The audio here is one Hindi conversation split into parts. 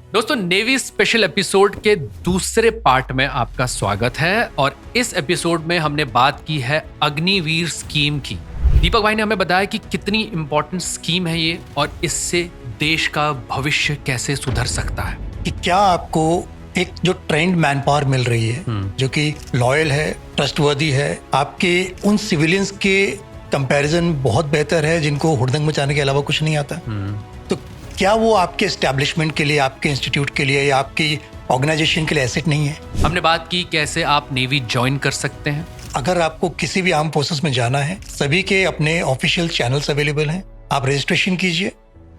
दोस्तों, नेवी स्पेशल एपिसोड के दूसरे पार्ट में आपका स्वागत है। और इस एपिसोड में हमने बात की है अग्निवीर स्कीम की। दीपक भाई ने हमें बताया कि कितनी इंपॉर्टेंट स्कीम है ये और इससे देश का भविष्य कैसे सुधर सकता है। कि क्या आपको एक जो ट्रेंड मैन पावर मिल रही है जो कि लॉयल है, ट्रस्टवर्दी है, आपके उन सिविलियंस के कंपैरिजन बहुत बेहतर है जिनको हुड़दंग मचाने के अलावा कुछ नहीं आता। तो क्या वो आपके एस्टेब्लिशमेंट के लिए, आपके इंस्टीट्यूट के लिए या आपकी ऑर्गेनाइजेशन के लिए एसेट नहीं है? हमने बात की कैसे आप नेवी ज्वाइन कर सकते हैं। अगर आपको किसी भी आर्म फोर्सेस में जाना है, सभी के अपने ऑफिशियल चैनल्स अवेलेबल हैं। आप रजिस्ट्रेशन कीजिए,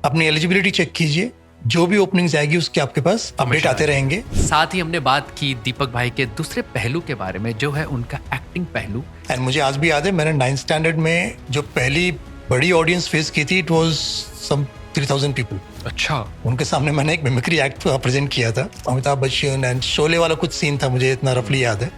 अपनी एलिजिबिलिटी चेक कीजिए, जो भी ओपनिंग्स आएगी उसके आपके पास अपडेट आते रहेंगे। साथ ही हमने बात की दीपक भाई के दूसरे पहलू के बारे में, जो है उनका एक्टिंग पहलू। एंड मुझे आज भी याद है, मैंने 9th स्टैंडर्ड में जो पहली बड़ी ऑडियंस फेस की थी, इट वाज सम 3000 पीपल। अच्छा। उनके सामने मैंने एक मिमिक्री एक्ट प्रेजेंट किया था, अमिताभ बच्चन एंड शोले वाला कुछ सीन था, मुझे इतना रफली याद है।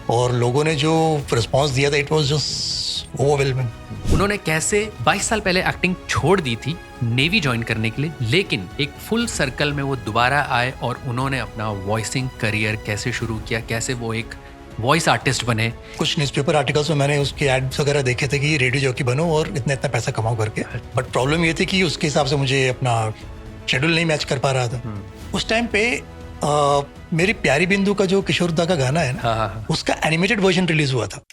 और लोगों ने जो रिस्पॉन्स दिया था, इट वाज जस्ट ओवरवेलमिंग। उन्होंने कैसे 22 साल पहले एक्टिंग छोड़ दी थी नेवी ज्वाइन करने के लिए, लेकिन एक फुल सर्कल में वो दोबारा आए और उन्होंने अपना वॉइसिंग करियर कैसे शुरू किया, कैसे वो एक वॉइस आर्टिस्ट बने। कुछ न्यूज़पेपर आर्टिकल्स में मैंने उसके एड्स वगैरह देखे थे कि रेडियो जॉकी बनो और इतना इतना पैसा कमाओ करके। बट प्रॉब्लम ये थी कि उसके हिसाब से मुझे अपना शेड्यूल नहीं मैच कर पा रहा था। उस टाइम पे मेरी प्यारी बिंदु का जो किशोर दा का गाना है ना, उसका एनिमेटेड वर्जन रिलीज हुआ था।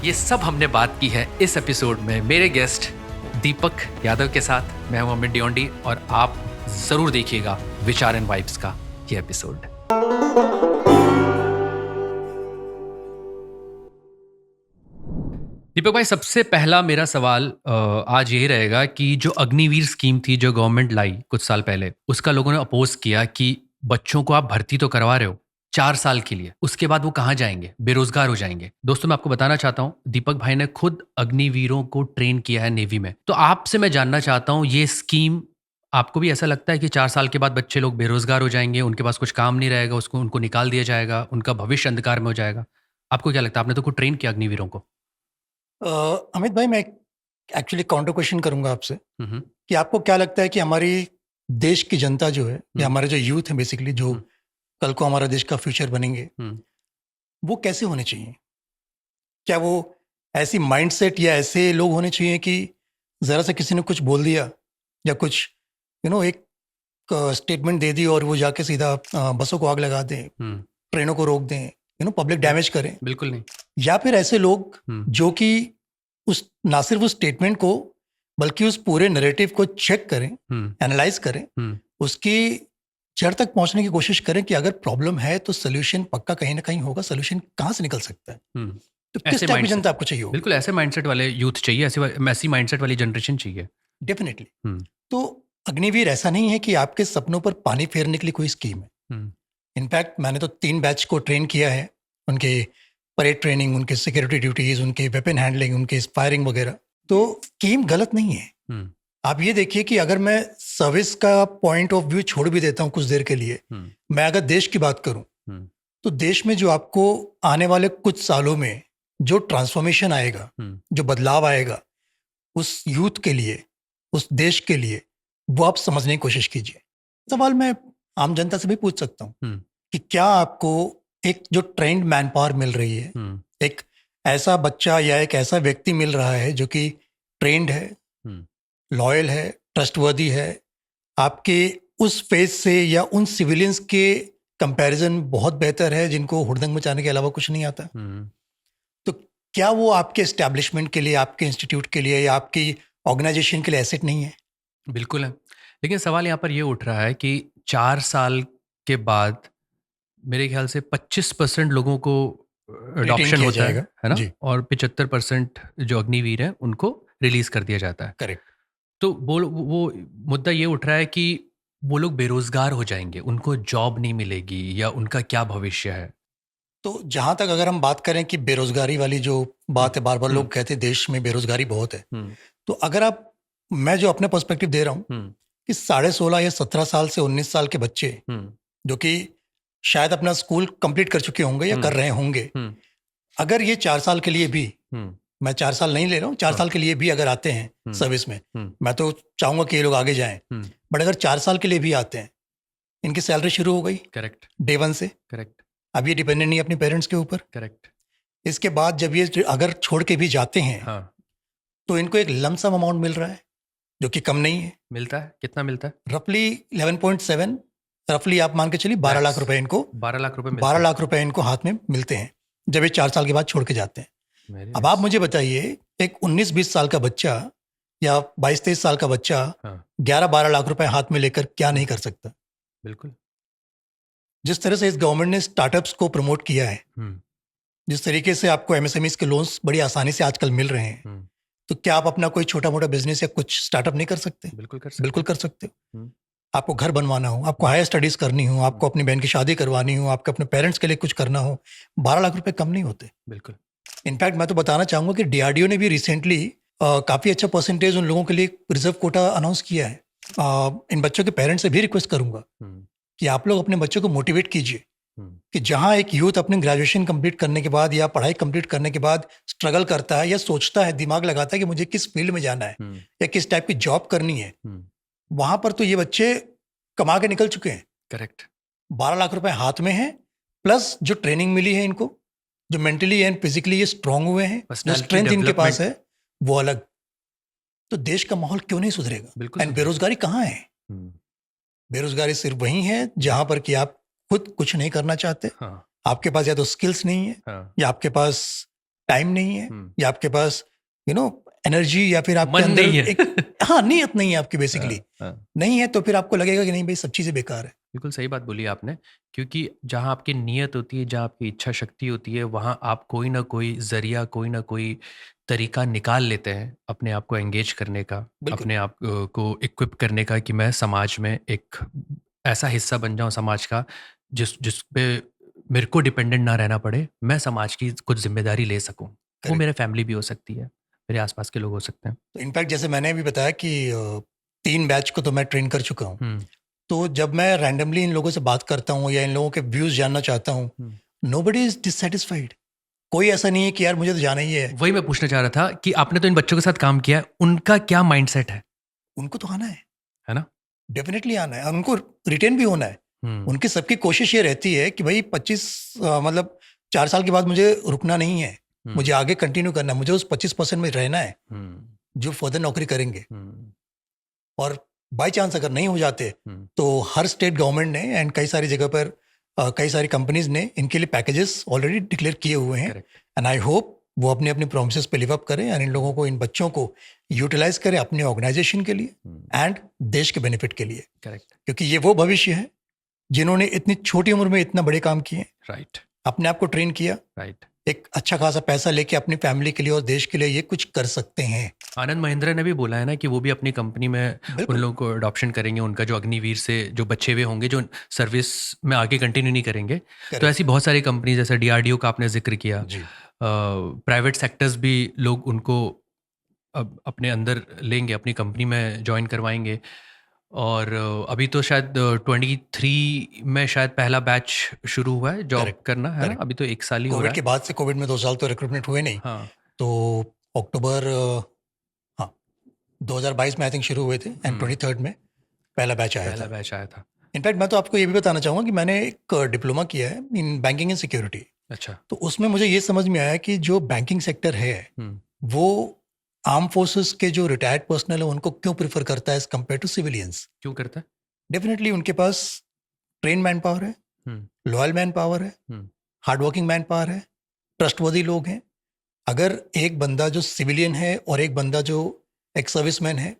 ये सब हमने बात की है इस एपिसोड में मेरे गेस्ट दीपक यादव के साथ। मैं हूं अमित डियोंडी और आप जरूर देखिएगा विचार एंड वाइब्स का ये एपिसोड। दीपक भाई, सबसे पहला मेरा सवाल आज यही रहेगा कि जो अग्निवीर स्कीम थी जो गवर्नमेंट लाई कुछ साल पहले, उसका लोगों ने अपोज किया कि बच्चों को आप भर्ती तो करवा रहे हो 4 साल के लिए, उसके बाद वो कहाँ जाएंगे, बेरोजगार हो जाएंगे। दोस्तों, मैं आपको बताना चाहता हूँ, दीपक भाई ने खुद अग्निवीरों को ट्रेन किया है नेवी में। तो आपसे मैं जानना चाहता हूँ, ये स्कीम आपको भी ऐसा लगता है कि 4 साल के बाद बच्चे लोग बेरोजगार हो जाएंगे, उनके पास कुछ काम नहीं रहेगा, उनको निकाल दिया जाएगा, उनका भविष्य अंधकार में हो जाएगा? आपको क्या लगता है? आपने तो खुद ट्रेन किया अग्निवीरों को। अमित भाई, मैं एक्चुअली काउंटर क्वेश्चन करूंगा आपसे कि आपको क्या लगता है कि हमारी देश की जनता जो है या हमारे जो यूथ है बेसिकली, जो कल को हमारा देश का फ्यूचर बनेंगे, वो कैसे होने चाहिए? क्या वो ऐसी माइंडसेट या ऐसे लोग होने चाहिए कि जरा सा किसी ने कुछ बोल दिया या कुछ एक स्टेटमेंट दे दी और वो जाके सीधा बसों को आग लगा दें, ट्रेनों को रोक दें, पब्लिक डैमेज करें? बिल्कुल नहीं। या फिर ऐसे लोग जो कि उस ना सिर्फ उस स्टेटमेंट को बल्कि उस पूरे नैरेटिव को चेक करें, एनालाइज करें, उसकी जड़ तक पहुंचने की कोशिश करें कि अगर प्रॉब्लम है तो सोल्यूशन पक्का कहीं ना कहीं होगा, सोल्यूशन कहाँ से निकल सकता है। तो किस टाइप की जनता आपको चाहिए होगी? बिल्कुल ऐसे माइंडसेट वाले यूथ चाहिए, ऐसी माइंडसेट वाली जनरेशन चाहिए डेफिनेटली। तो अग्निवीर ऐसा नहीं है कि आपके सपनों पर पानी फेरने के लिए कोई स्कीम है। इनफैक्ट मैंने तो 3 बैच को ट्रेन किया है, उनके परेड ट्रेनिंग, उनके सिक्योरिटी ड्यूटीज, उनके वेपन हैंडलिंग, उनके फायरिंग वगैरह। तो स्कीम गलत नहीं है। आप ये देखिए कि अगर मैं सर्विस का पॉइंट ऑफ व्यू छोड़ भी देता हूँ कुछ देर के लिए, मैं अगर देश की बात करूं तो देश में जो आपको आने वाले कुछ सालों में जो ट्रांसफॉर्मेशन आएगा, जो बदलाव आएगा उस यूथ के लिए, उस देश के लिए, वो आप समझने की कोशिश कीजिए। सवाल मैं आम जनता से भी पूछ सकता हूँ कि क्या आपको एक जो ट्रेंड मैन पावर मिल रही है, एक ऐसा बच्चा या एक ऐसा व्यक्ति मिल रहा है जो कि ट्रेंड है, लॉयल है, ट्रस्टवर्दी है, आपके उस फेज से या उन सिविलियंस के कंपैरिजन बहुत बेहतर है जिनको हुड़दंग मचाने के अलावा कुछ नहीं आता? तो क्या वो आपके एस्टेब्लिशमेंट के लिए, आपके इंस्टीट्यूट के लिए या आपकी ऑर्गेनाइजेशन के लिए एसेट नहीं है? बिल्कुल है। लेकिन सवाल यहाँ पर ये उठ रहा है कि 4 साल के बाद मेरे ख्याल से 25% लोगों को अडॉप्शन होता है ना? और 75% जो अग्निवीर हैं उनको रिलीज कर दिया जाता है। करेक्ट। तो वो मुद्दा ये उठ रहा है कि वो लोग बेरोजगार हो जाएंगे, उनको जॉब नहीं मिलेगी, या उनका क्या भविष्य है? तो जहां तक अगर हम बात करें कि बेरोजगारी वाली जो बात है, बार बार लोग कहते हैं देश में बेरोजगारी बहुत है, तो अगर मैं जो अपने पर्सपेक्टिव दे रहा हूं कि 16.5 या 17 साल से 19 साल के बच्चे जो कि शायद अपना स्कूल कंप्लीट कर चुके होंगे या कर रहे होंगे, अगर ये 4 साल के लिए भी मैं 4 साल नहीं ले रहा हूँ, 4 साल के लिए भी अगर आते हैं सर्विस में, मैं तो चाहूंगा कि ये लोग आगे जाएं, बट अगर 4 साल के लिए भी आते हैं, इनकी सैलरी शुरू हो गई करेक्ट डे 1 से। करेक्ट अब ये डिपेंडेंट नहीं है अपने पेरेंट्स के ऊपर। करेक्ट इसके बाद जब ये अगर छोड़ के भी जाते हैं, हाँ तो इनको एक लमसम अमाउंट मिल रहा है जो कि कम नहीं है। मिलता है, कितना मिलता है? रफली 11.7, रफली आप मान के चलिए 12 लाख रुपए इनको, 12 लाख रुपए 12 लाख रुपए इनको हाथ में मिलते हैं जब ये 4 साल के बाद छोड़ के जाते हैं। अब आप मुझे बताइए, एक 19-20 साल का बच्चा या 22-23 साल का बच्चा 11-12 लाख रुपए हाथ में लेकर क्या नहीं कर सकता? बिल्कुल। जिस तरह से इस गवर्नमेंट ने स्टार्टअप्स को प्रमोट किया है, जिस तरीके से आपको एमएसएमईज के लोन्स बड़ी आसानी से आजकल मिल रहे हैं, तो क्या आप अपना कोई छोटा मोटा बिजनेस या कुछ स्टार्टअप नहीं कर सकते? बिल्कुल कर सकते हो। आपको घर बनवाना हो, आपको हायर स्टडीज करनी हो, आपको अपनी बहन की शादी करवानी हो, आपको अपने पेरेंट्स के लिए कुछ करना हो, 12 लाख रुपए कम नहीं होते। बिल्कुल। इनफैक्ट मैं तो बताना चाहूंगा कि डीआरडीओ ने भी रिसेंटली काफी अच्छा परसेंटेज उन लोगों के लिए रिजर्व कोटा अनाउंस किया है। इन बच्चों के पेरेंट्स से भी रिक्वेस्ट करूंगा कि आप लोग अपने बच्चों को मोटिवेट कीजिए कि जहां एक यूथ अपने ग्रेजुएशन कंप्लीट करने के बाद या पढ़ाई कंप्लीट करने के बाद स्ट्रगल करता है या सोचता है, दिमाग लगाता है कि मुझे किस फील्ड में जाना है या किस टाइप की जॉब करनी है, वहां पर तो ये बच्चे कमा के निकल चुके हैं। करेक्ट। 12 लाख रुपए हाथ में है, प्लस जो ट्रेनिंग मिली है इनको, जो मेंटली एंड फिजिकली ये स्ट्रांग हुए हैं, जो स्ट्रेंथ इनके पास है वो अलग। तो देश का माहौल क्यों नहीं सुधरेगा? बिल्कुल। एंड बेरोजगारी कहाँ है? बेरोजगारी सिर्फ वही है जहां पर कि आप खुद कुछ नहीं करना चाहते। आपके पास या तो स्किल्स नहीं है, या आपके पास टाइम नहीं है, या आपके पास एनर्जी, या फिर आपके अंदर एक नीयत नहीं है आपकी बेसिकली नहीं है, तो फिर आपको लगेगा कि नहीं भाई सब चीजें बेकार है। बिल्कुल सही बात बोली आपने, क्योंकि जहाँ आपकी नीयत होती है, जहाँ आपकी इच्छा शक्ति होती है, वहाँ आप कोई ना कोई जरिया, कोई ना कोई तरीका निकाल लेते हैं अपने आप को एंगेज करने का, अपने आप को इक्विप करने का कि मैं समाज में एक ऐसा हिस्सा बन जाऊं समाज का जिस पे मेरे को डिपेंडेंट ना रहना पड़े, मैं समाज की कुछ जिम्मेदारी ले सकूं। वो मेरे फैमिली भी हो सकती है, मेरे आसपास के लोग हो सकते हैं। तो इनफैक्ट जैसे मैंने भी बताया कि 3 बैच को तो मैं ट्रेन कर चुका हूँ, तो जब मैं रैंडमली इन लोगों से बात करता हूँ या इन लोगों के व्यूज जानना चाहता हूँ, नोबडी इज डिससैटिस्फाइड। कोई ऐसा नहीं है कि यार मुझे तो जाना ही है। वही मैं पूछना चाह रहा था कि आपने तो इन बच्चों के साथ काम किया है, उनका क्या माइंडसेट है? उनको तो आना है ना? डेफिनेटली आना है, उनको रिटेन भी होना है। उनकी सबकी कोशिश ये रहती है कि भाई 4 साल के बाद मुझे रुकना नहीं है, मुझे आगे कंटिन्यू करना है, मुझे उस 25% में रहना है जो फर्दर नौकरी करेंगे। और बाई चांस अगर नहीं हो जाते तो हर स्टेट गवर्नमेंट ने एंड कई सारी जगह पर कई सारी कंपनीज ने इनके लिए पैकेजेस ऑलरेडी डिक्लेयर किए हुए हैं। एंड आई होप वो अपने अपने प्रोमिसेस पे लिव अप करें एंड इन लोगों को, इन बच्चों को यूटिलाइज करें अपने ऑर्गेनाइजेशन के लिए एंड देश के बेनिफिट के लिए। क्योंकि ये वो भविष्य है जिन्होंने इतनी छोटी उम्र में इतना बड़े काम किए। राइट। अपने आप को ट्रेन किया, एक अच्छा खासा पैसा लेके अपनी फैमिली के लिए और देश के लिए ये कुछ कर सकते हैं। आनंद महिंद्रा ने भी बोला है ना कि वो भी अपनी कंपनी में उन लोगों को अडॉप्शन करेंगे, उनका जो अग्निवीर से जो बच्चे हुए होंगे जो सर्विस में आगे कंटिन्यू नहीं करेंगे। तो ऐसी बहुत सारी कंपनी, जैसे डीआरडीओ का आपने जिक्र किया, प्राइवेट सेक्टर्स भी लोग उनको अब अपने अंदर लेंगे, अपनी कंपनी में ज्वाइन करवाएंगे। और अभी तो शायद 23 में शायद पहला बैच शुरू हुआ है जॉब करना, है ना? अभी तो 1 साल ही हो रहा है। कोविड के बाद से, कोविड में 2 साल तो रिक्रूटमेंट हुए नहीं। तो अक्टूबर 2022 में आई थिंक शुरू हुए थे एंड 23rd में पहला बैच आया था। इनफैक्ट मैं तो आपको ये भी बताना चाहूँगा कि मैंने एक डिप्लोमा किया है इन बैंकिंग एंड सिक्योरिटी। अच्छा। तो उसमें मुझे ये समझ में आया कि जो बैंकिंग सेक्टर है वो आर्म फोर्सेस के जो रिटायर्ड पर्सनल है उनको क्यों प्रेफर करता है एज कम्पेयर टू सिविलियंस। क्यों करता है? डेफिनेटली उनके पास ट्रेन मैन पावर है, लॉयल मैन पावर है, हार्ड वर्किंग मैन पावर है, ट्रस्टवर्दी लोग हैं। अगर एक बंदा जो सिविलियन है और एक बंदा जो एक सर्विसमैन है,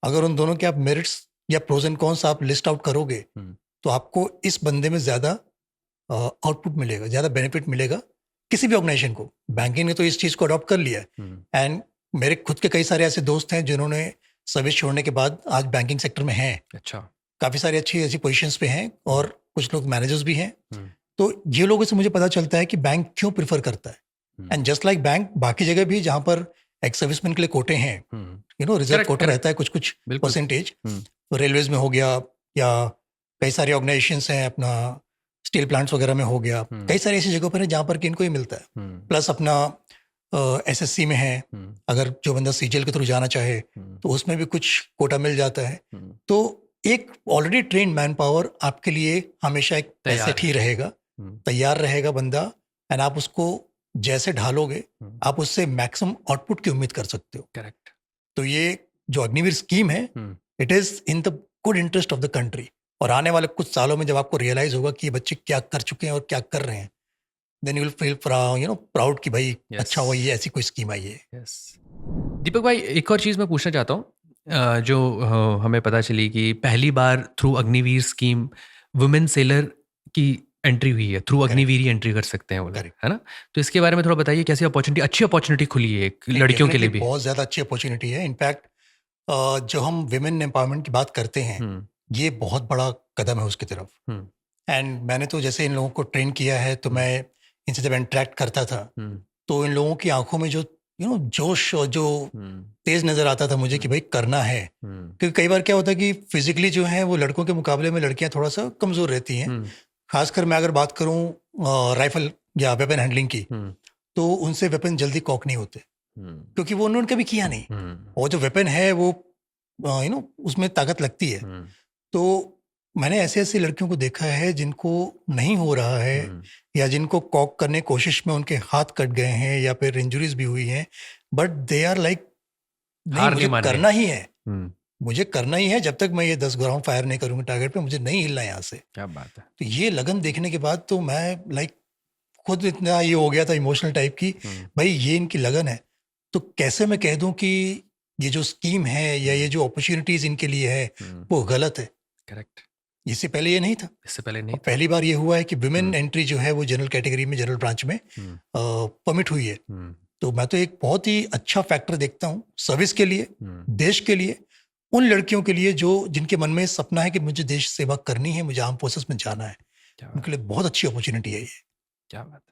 अगर उन दोनों के आप मेरिट्स या प्रोज एंड कॉन्स आप लिस्ट आउट करोगे तो आपको इस बंदे में ज़्यादा आउटपुट मिलेगा, ज़्यादा बेनिफिट मिलेगा किसी भी ऑर्गेनाइजेशन को। बैंकिंग ने तो इस चीज़ को अडॉप्ट कर लिया है एंड मेरे खुद के कई सारे ऐसे दोस्त हैं जिन्होंने सर्विस छोड़ने के बाद आज बैंकिंग सेक्टर में हैं। अच्छा। काफ़ी सारी अच्छी ऐसी पोजीशंस पे हैं और कुछ लोग मैनेजर्स भी हैं। तो ये लोगों से मुझे पता चलता है कि बैंक क्यों प्रेफर करता है। एंड जस्ट लाइक बैंक, बाकी जगह भी जहाँ पर एक सर्विसमैन के लिए कोटे हैं, रिजर्व कोटा रहता है कुछ परसेंटेज, तो रेलवेज में हो गया या कई सारी ऑर्गेनाइजेशंस हैं, अपना स्टील प्लांट्स वगैरह में हो गया, कई सारी ऐसी जगहों पर है जहाँ पर कि इनको ही मिलता है। प्लस अपना एसएससी में है, अगर जो बंदा सीजीएल के थ्रू जाना चाहे तो उसमें भी कुछ कोटा मिल जाता है। तो एक ऑलरेडी ट्रेन मैन पावर आपके लिए हमेशा एक एसेट ही रहेगा, तैयार रहेगा बंदा, एंड आप उसको जैसे ढालोगे आप उससे मैक्सिमम आउटपुट की उम्मीद कर सकते हो। करेक्ट। तो ये जो अग्निवीर स्कीम है, it is in the good interest of the country, और आने वाले कुछ सालों में जब आपको रियलाइज होगा कि ये बच्चे क्या कर चुके हैं और क्या कर रहे हैं, then you will feel proud कि भाई अच्छा हुआ ये ऐसी कोई स्कीम आई है। दीपक भाई, एक और चीज़ मैं पूछना चाहता हूँ, जो हमें पता चली कि पहली बार through Agniveer scheme women sailor की एंट्री हुई है, थ्रू अग्निवीर ही एंट्री कर सकते हैं वो लोग, है ना? तो इसके बारे में थोड़ा बताइए, कैसी अपॉर्चुनिटी, अच्छी अपॉर्चुनिटी खुली है एक लड़कियों के लिए भी? बहुत ज़्यादा अच्छी अपॉर्चुनिटी है। इनफैक्ट जो हम विमेन एम्पावरमेंट की बात करते हैं, ये बहुत बड़ा कदम है उसकी तरफ। एंड मैंने तो जैसे इन लोगों को ट्रेन किया है, तो मैं इनसे जब इंटरेक्ट करता था तो इन लोगों की आंखों में जो जोश और जो तेज नजर आता था मुझे कि भाई करना है। क्योंकि कई बार क्या होता है कि फिजिकली जो है वो लड़कों के मुकाबले में लड़कियां थोड़ा सा कमजोर रहती हैं। खासकर मैं अगर बात करूं राइफल या वेपन हैंडलिंग की, तो उनसे वेपन जल्दी कॉक नहीं होते, क्योंकि वो उन्होंने कभी किया नहीं, और जो वेपन है वो उसमें ताकत लगती है। तो मैंने ऐसे ऐसे लड़कियों को देखा है जिनको नहीं हो रहा है, या जिनको कॉक करने की कोशिश में उनके हाथ कट गए हैं या फिर इंजरीज भी हुई हैं, बट दे आर लाइक नहीं, मुझे करना ही है, मुझे करना ही है, जब तक मैं ये 10 ग्राउंड फायर नहीं करूंगा टारगेट पे, मुझे नहीं हिलना यहाँ से। क्या बात है। तो ये लगन देखने के बाद तो मैं लाइक खुद इतना ये हो गया था इमोशनल टाइप की, भाई ये इनकी लगन है, तो कैसे मैं कह दूं कि ये जो स्कीम है या ये जो अपॉर्चुनिटीज इनके लिए है वो गलत है। करेक्ट। इससे पहले ये नहीं था, इससे पहले नहीं था। पहली बार ये हुआ है कि विमेन एंट्री जो है वो जनरल कैटेगरी में, जनरल ब्रांच में परमिट हुई है। तो मैं तो एक बहुत ही अच्छा फैक्टर देखता हूँ सर्विस के लिए, देश के लिए, उन लड़कियों के लिए जो जिनके मन में सपना है कि मुझे देश सेवा करनी है, मुझे आर्म फोर्सेस में जाना है, उनके लिए बहुत अच्छी अपॉर्चुनिटी है ये। क्या बात है।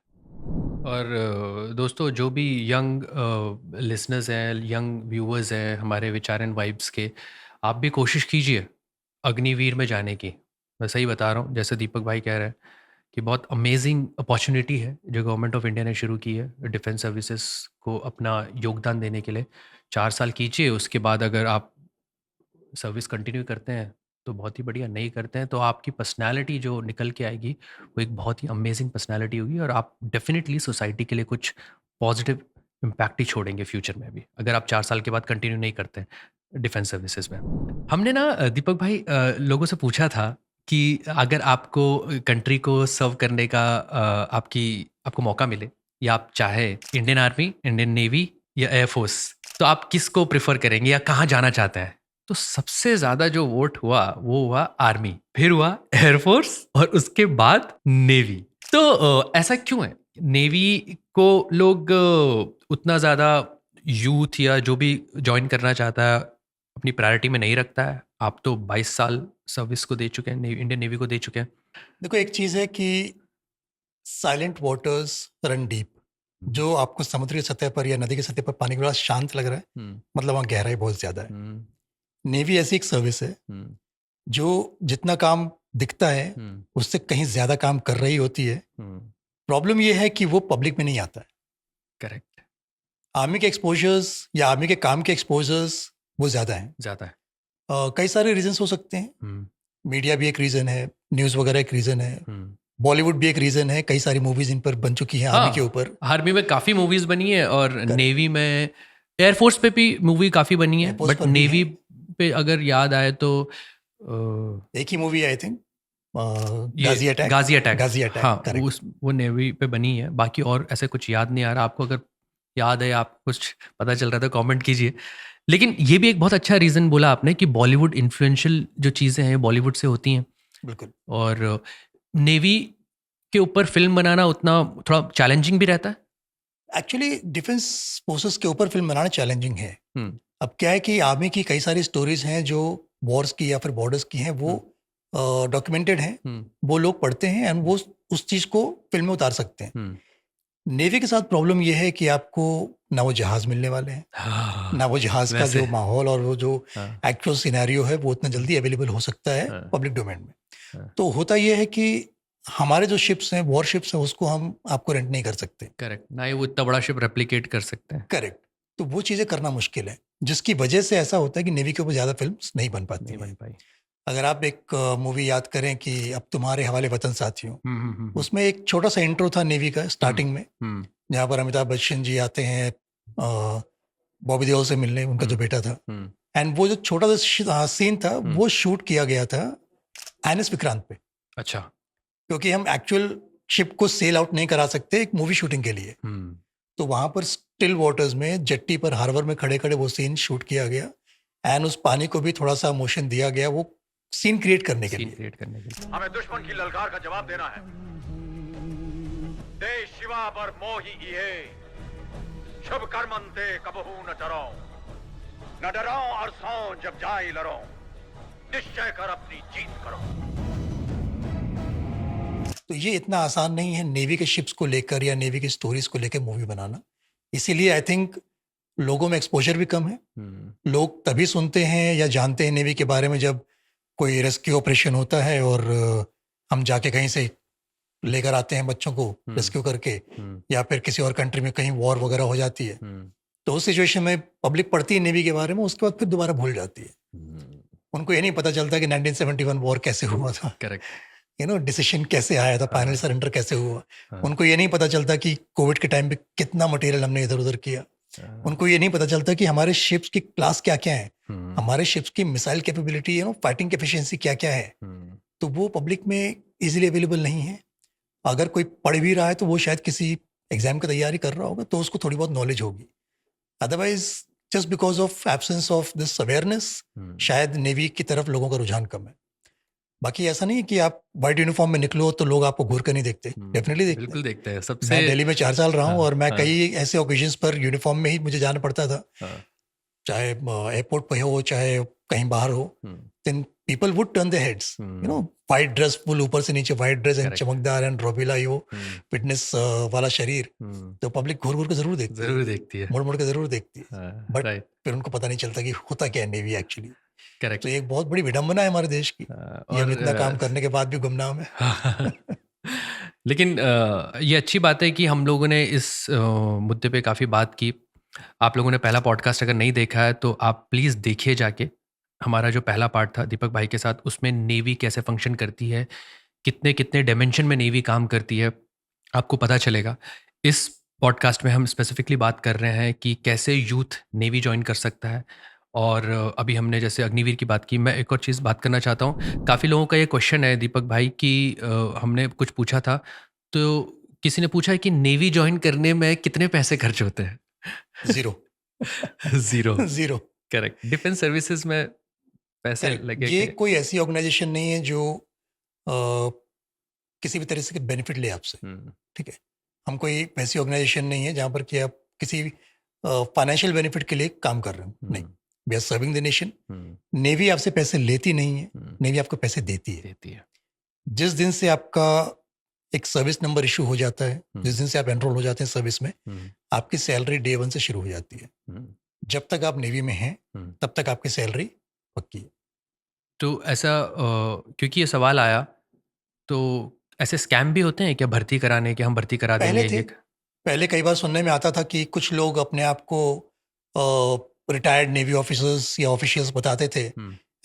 और दोस्तों, जो भी यंग लिसनर्स हैं, यंग व्यूअर्स हैं हमारे विचार एंड वाइब्स के, आप भी कोशिश कीजिए अग्निवीर में जाने की। मैं सही बता रहा हूँ, जैसे दीपक भाई कह रहे हैं कि बहुत अमेजिंग अपॉर्चुनिटी है जो गवर्नमेंट ऑफ इंडिया ने शुरू की है डिफेंस सर्विसेज को अपना योगदान देने के लिए। 4 साल कीजिए, उसके बाद अगर आप सर्विस कंटिन्यू करते हैं तो बहुत ही बढ़िया, नहीं करते हैं तो आपकी पर्सनैलिटी जो निकल के आएगी वो एक बहुत ही अमेजिंग पर्सनैलिटी होगी, और आप डेफिनेटली सोसाइटी के लिए कुछ पॉजिटिव इम्पैक्ट ही छोड़ेंगे फ्यूचर में भी, अगर आप 4 साल के बाद कंटिन्यू नहीं करते हैं डिफेंस सर्विसेज में। हमने ना दीपक भाई लोगों से पूछा था कि अगर आपको कंट्री को सर्व करने का आपको मौका मिले, या आप चाहे इंडियन आर्मी, इंडियन नेवी या एयरफोर्स, तो आप किसको प्रेफर करेंगे या कहाँ जाना चाहते हैं? तो सबसे ज्यादा जो वोट हुआ वो हुआ आर्मी, फिर हुआ एयरफोर्स, और उसके बाद नेवी। तो ऐसा क्यों है? नेवी को लोग उतना ज्यादा यूथ या जो भी ज्वाइन करना चाहता है अपनी प्रायोरिटी में नहीं रखता है। आप तो 22 साल सर्विस को दे चुके हैं, इंडियन नेवी को दे चुके हैं। देखो, एक चीज है कि साइलेंट वाटर्स रन डीप। जो आपको समुद्री सतह पर या नदी की सतह पर पानी के बाद शांत लग रहा है, मतलब वहाँ गहराई बहुत ज्यादा है। नेवी ऐसी एक सर्विस है जो जितना काम दिखता है उससे कहीं ज्यादा काम कर रही होती है। प्रॉब्लम यह है कि वो पब्लिक में नहीं आता है। करेक्ट। आर्मी के एक्सपोजर्स या आर्मी के काम के एक्सपोजर्स वो ज्यादा है। कई सारे रीजंस हो सकते हैं। मीडिया भी एक रीजन है, न्यूज वगैरह एक रीजन है, बॉलीवुड भी एक रीजन है। कई सारी मूवीज इन पर बन चुकी हैं आर्मी के ऊपर। आर्मी में काफी मूवीज बनी है, और नेवी में, एयरफोर्स पे भी मूवी काफी बनी है, बट नेवी पे अगर याद आए तो एक ही movie I think, Ghazi attack. हाँ, वो नेवी पे बनी है। बाकी और ऐसे कुछ याद नहीं आ रहा। आपको अगर याद है, आप कुछ पता चल रहा था, कमेंट कीजिए। लेकिन ये भी एक बहुत अच्छा रीजन बोला आपने कि बॉलीवुड इन्फ्लुएंशियल जो चीजें हैं बॉलीवुड से होती हैं। बिल्कुल। और नेवी के ऊपर फिल्म बनाना उतना थोड़ा चैलेंजिंग भी रहता है। एक्चुअली डिफेंस फोर्सेस के ऊपर फिल्म बनाना चैलेंजिंग है। अब क्या है कि आर्मी की कई सारी स्टोरीज हैं जो वॉर्स की या फिर बॉर्डर्स की हैं, वो डॉक्यूमेंटेड हैं, वो लोग पढ़ते हैं एंड वो उस चीज को फिल्म में उतार सकते हैं। नेवी के साथ प्रॉब्लम ये है कि आपको ना वो जहाज मिलने वाले हैं, ना वो जहाज का जो माहौल और वो जो एक्चुअल सिनेरियो है वो उतना जल्दी अवेलेबल हो सकता है पब्लिक डोमेन में। तो होता ये है कि हमारे जो शिप्स हैं, वॉर शिप्स हैं, उसको हम आपको रेंट नहीं कर सकते। करेक्ट, ना ही वो इतना बड़ा शिप रेप्लिकेट कर सकते हैं। करेक्ट। तो वो चीज़ें करना मुश्किल है, जिसकी वजह से ऐसा होता है कि नेवी के ऊपर ज़्यादा फिल्म्स नहीं बन पाती नहीं बन हैं। पाई। अगर आप एक मूवी याद करें कि अब तुम्हारे हवाले वतन साथियों, हम्म। उसमें एक छोटा सा इंट्रो था नेवी का स्टार्टिंग में, हम्म। जहाँ पर अमिताभ बच्चन जी आते हैं बॉबी देओल से मिलने, उनका जो बेटा था। हम्म। एंड वो जो छोटा सा सीन था, वो शूट किया गया था एनएस विक्रांत पे, अच्छा। क्योंकि हम एक्चुअल शिप को सेल आउट नहीं करा सकते एक मूवी शूटिंग के लिए। तो वहां पर स्टिल वाटर्स में, जेट्टी पर, हार्बर में खड़े खड़े वो सीन शूट किया गया। एंड उस पानी को भी थोड़ा सा मोशन दिया गया, वो सीन क्रिएट करने के लिए। हमें दुश्मन की ललकार का जवाब देना है। देश शिवा पर मोही इहे शुभ कर्मंते कबहू न डरो और सौ जब जाई लड़ो, निश्चय कर अपनी जीत करो। तो ये इतना आसान नहीं है नेवी के शिप्स को लेकर या नेवी की स्टोरीज को लेकर मूवी बनाना। इसीलिए आई थिंक लोगों में एक्सपोजर भी कम है। लोग तभी सुनते हैं या जानते हैं नेवी के बारे में जब कोई रेस्क्यू ऑपरेशन होता है और हम जाके कहीं से लेकर आते हैं बच्चों को रेस्क्यू करके, या फिर किसी और कंट्री में कहीं वॉर वगैरह हो जाती है। तो उस सिचुएशन में पब्लिक पढ़ती है नेवी के बारे में, उसके बाद फिर दोबारा भूल जाती है। उनको ये नहीं पता चलता कि 1971 वॉर कैसे हुआ था, करेक्ट, डिसीजन कैसे आया था, फाइनल सरेंडर कैसे हुआ। उनको ये नहीं पता चलता कि कोविड के टाइम पे कितना मटेरियल हमने इधर उधर किया। उनको ये नहीं पता चलता कि हमारे शिप्स की क्लास क्या क्या है, हमारे शिप्स की मिसाइल कैपेबिलिटी, फाइटिंग एफिशिएंसी क्या क्या है। तो वो पब्लिक में इजीली अवेलेबल नहीं है। अगर कोई पढ़ भी रहा है तो वो शायद किसी एग्जाम की तैयारी कर रहा होगा, तो उसको थोड़ी बहुत नॉलेज होगी। Otherwise just because of absence of this awareness, शायद नेवी की तरफ लोगों का रुझान कम है। बाकी ऐसा नहीं है कि आप व्हाइट यूनिफॉर्म में निकलो तो लोग आपको घूर कर नहीं देखते, डेफिनेटली देखते बिल्कुल देखते हैं। सबसे मैं दिल्ली में 4 साल रहा हूँ, हाँ, और मैं हाँ, कई ऐसे ओकेजन्स पर यूनिफॉर्म में ही मुझे जाना पड़ता था, चाहे एयरपोर्ट पे हो चाहे कहीं बाहर हो। Then people would turn their heads, white dress, full ऊपर से नीचे व्हाइट ड्रेस एंड चमकदार एंड रोबीला यो फिटनेस वाला शरीर, तो पब्लिक घूर घूर के जरूर देखती है, मुड़ मुड़ के जरूर देखती है। बट फिर उनको पता नहीं चलता कि होता क्या है नेवी एक्चुअली। करेक्ट। तो ये एक बहुत बड़ी विडंबना है हमारे देश की, ये हम इतना काम करने के बाद भी गुमनाम है। लेकिन ये अच्छी बात है कि हम लोगों ने इस मुद्दे पे काफ़ी बात की। आप लोगों ने पहला पॉडकास्ट अगर नहीं देखा है तो आप प्लीज़ देखिए जाके। हमारा जो पहला पार्ट था दीपक भाई के साथ, उसमें नेवी कैसे फंक्शन करती है, कितने कितने डायमेंशन में नेवी काम करती है, आपको पता चलेगा। इस पॉडकास्ट में हम स्पेसिफिकली बात कर रहे हैं कि कैसे यूथ नेवी ज्वाइन कर सकता है। और अभी हमने जैसे अग्निवीर की बात की, मैं एक और चीज़ बात करना चाहता हूँ। काफ़ी लोगों का ये क्वेश्चन है दीपक भाई कि हमने कुछ पूछा था, तो किसी ने पूछा है कि नेवी ज्वाइन करने में कितने पैसे खर्च होते हैं? Zero. Zero. Zero. Correct. Defence services में पैसे लगे ये के? कोई ऐसी ऑर्गेनाइजेशन नहीं है जो किसी भी तरह से बेनिफिट ले आपसे, ठीक है। हम कोई ऐसी ऑर्गेनाइजेशन नहीं है जहाँ पर कि आप किसी फाइनेंशियल बेनिफिट के लिए काम कर रहे हो, नहीं। We are serving the nation. Navy आपसे पैसे लेती नहीं है, नेवी आपको पैसे देती है। जिस दिन से आपका एक सर्विस नंबर इशू हो जाता है, जिस दिन से आप एनरोल हो जाते हैं सर्विस में, आपकी सैलरी डे 1 से शुरू हो जाती है। जब तक आप नेवी में हैं तब तक आपकी सैलरी पक्की है। तो ऐसा क्योंकि ये सवाल आया, तो ऐसे स्कैम भी होते हैं क्या भर्ती कराने के? हम भर्ती करा पहले देंगे थे, पहले कई बार सुनने में आता था कि कुछ लोग अपने आप को रिटायर्ड नेवी ऑफिसर्स या ऑफिशियल्स बताते थे।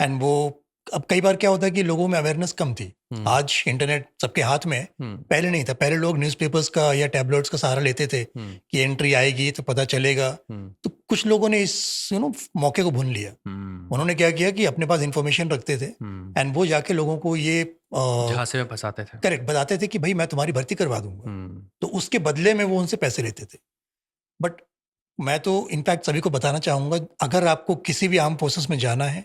एंड वो, अब कई बार क्या होता है कि लोगों में अवेयरनेस कम थी। आज इंटरनेट सबके हाथ में, पहले नहीं था। पहले लोग न्यूज़पेपर्स का या टैबलेट्स का सहारा लेते थे कि एंट्री आएगी तो पता चलेगा। तो कुछ लोगों ने इस मौके को भून लिया। उन्होंने क्या किया कि अपने पास इंफॉर्मेशन रखते थे एंड वो जाके लोगों को ये झांसे में फंसाते थे। करेक्ट, बताते थे कि भाई मैं तुम्हारी भर्ती करवा दूंगा। तो उसके बदले में वो उनसे पैसे लेते थे। बट मैं तो इनफैक्ट सभी को बताना चाहूँगा, अगर आपको किसी भी आर्म फोर्सेस में जाना है,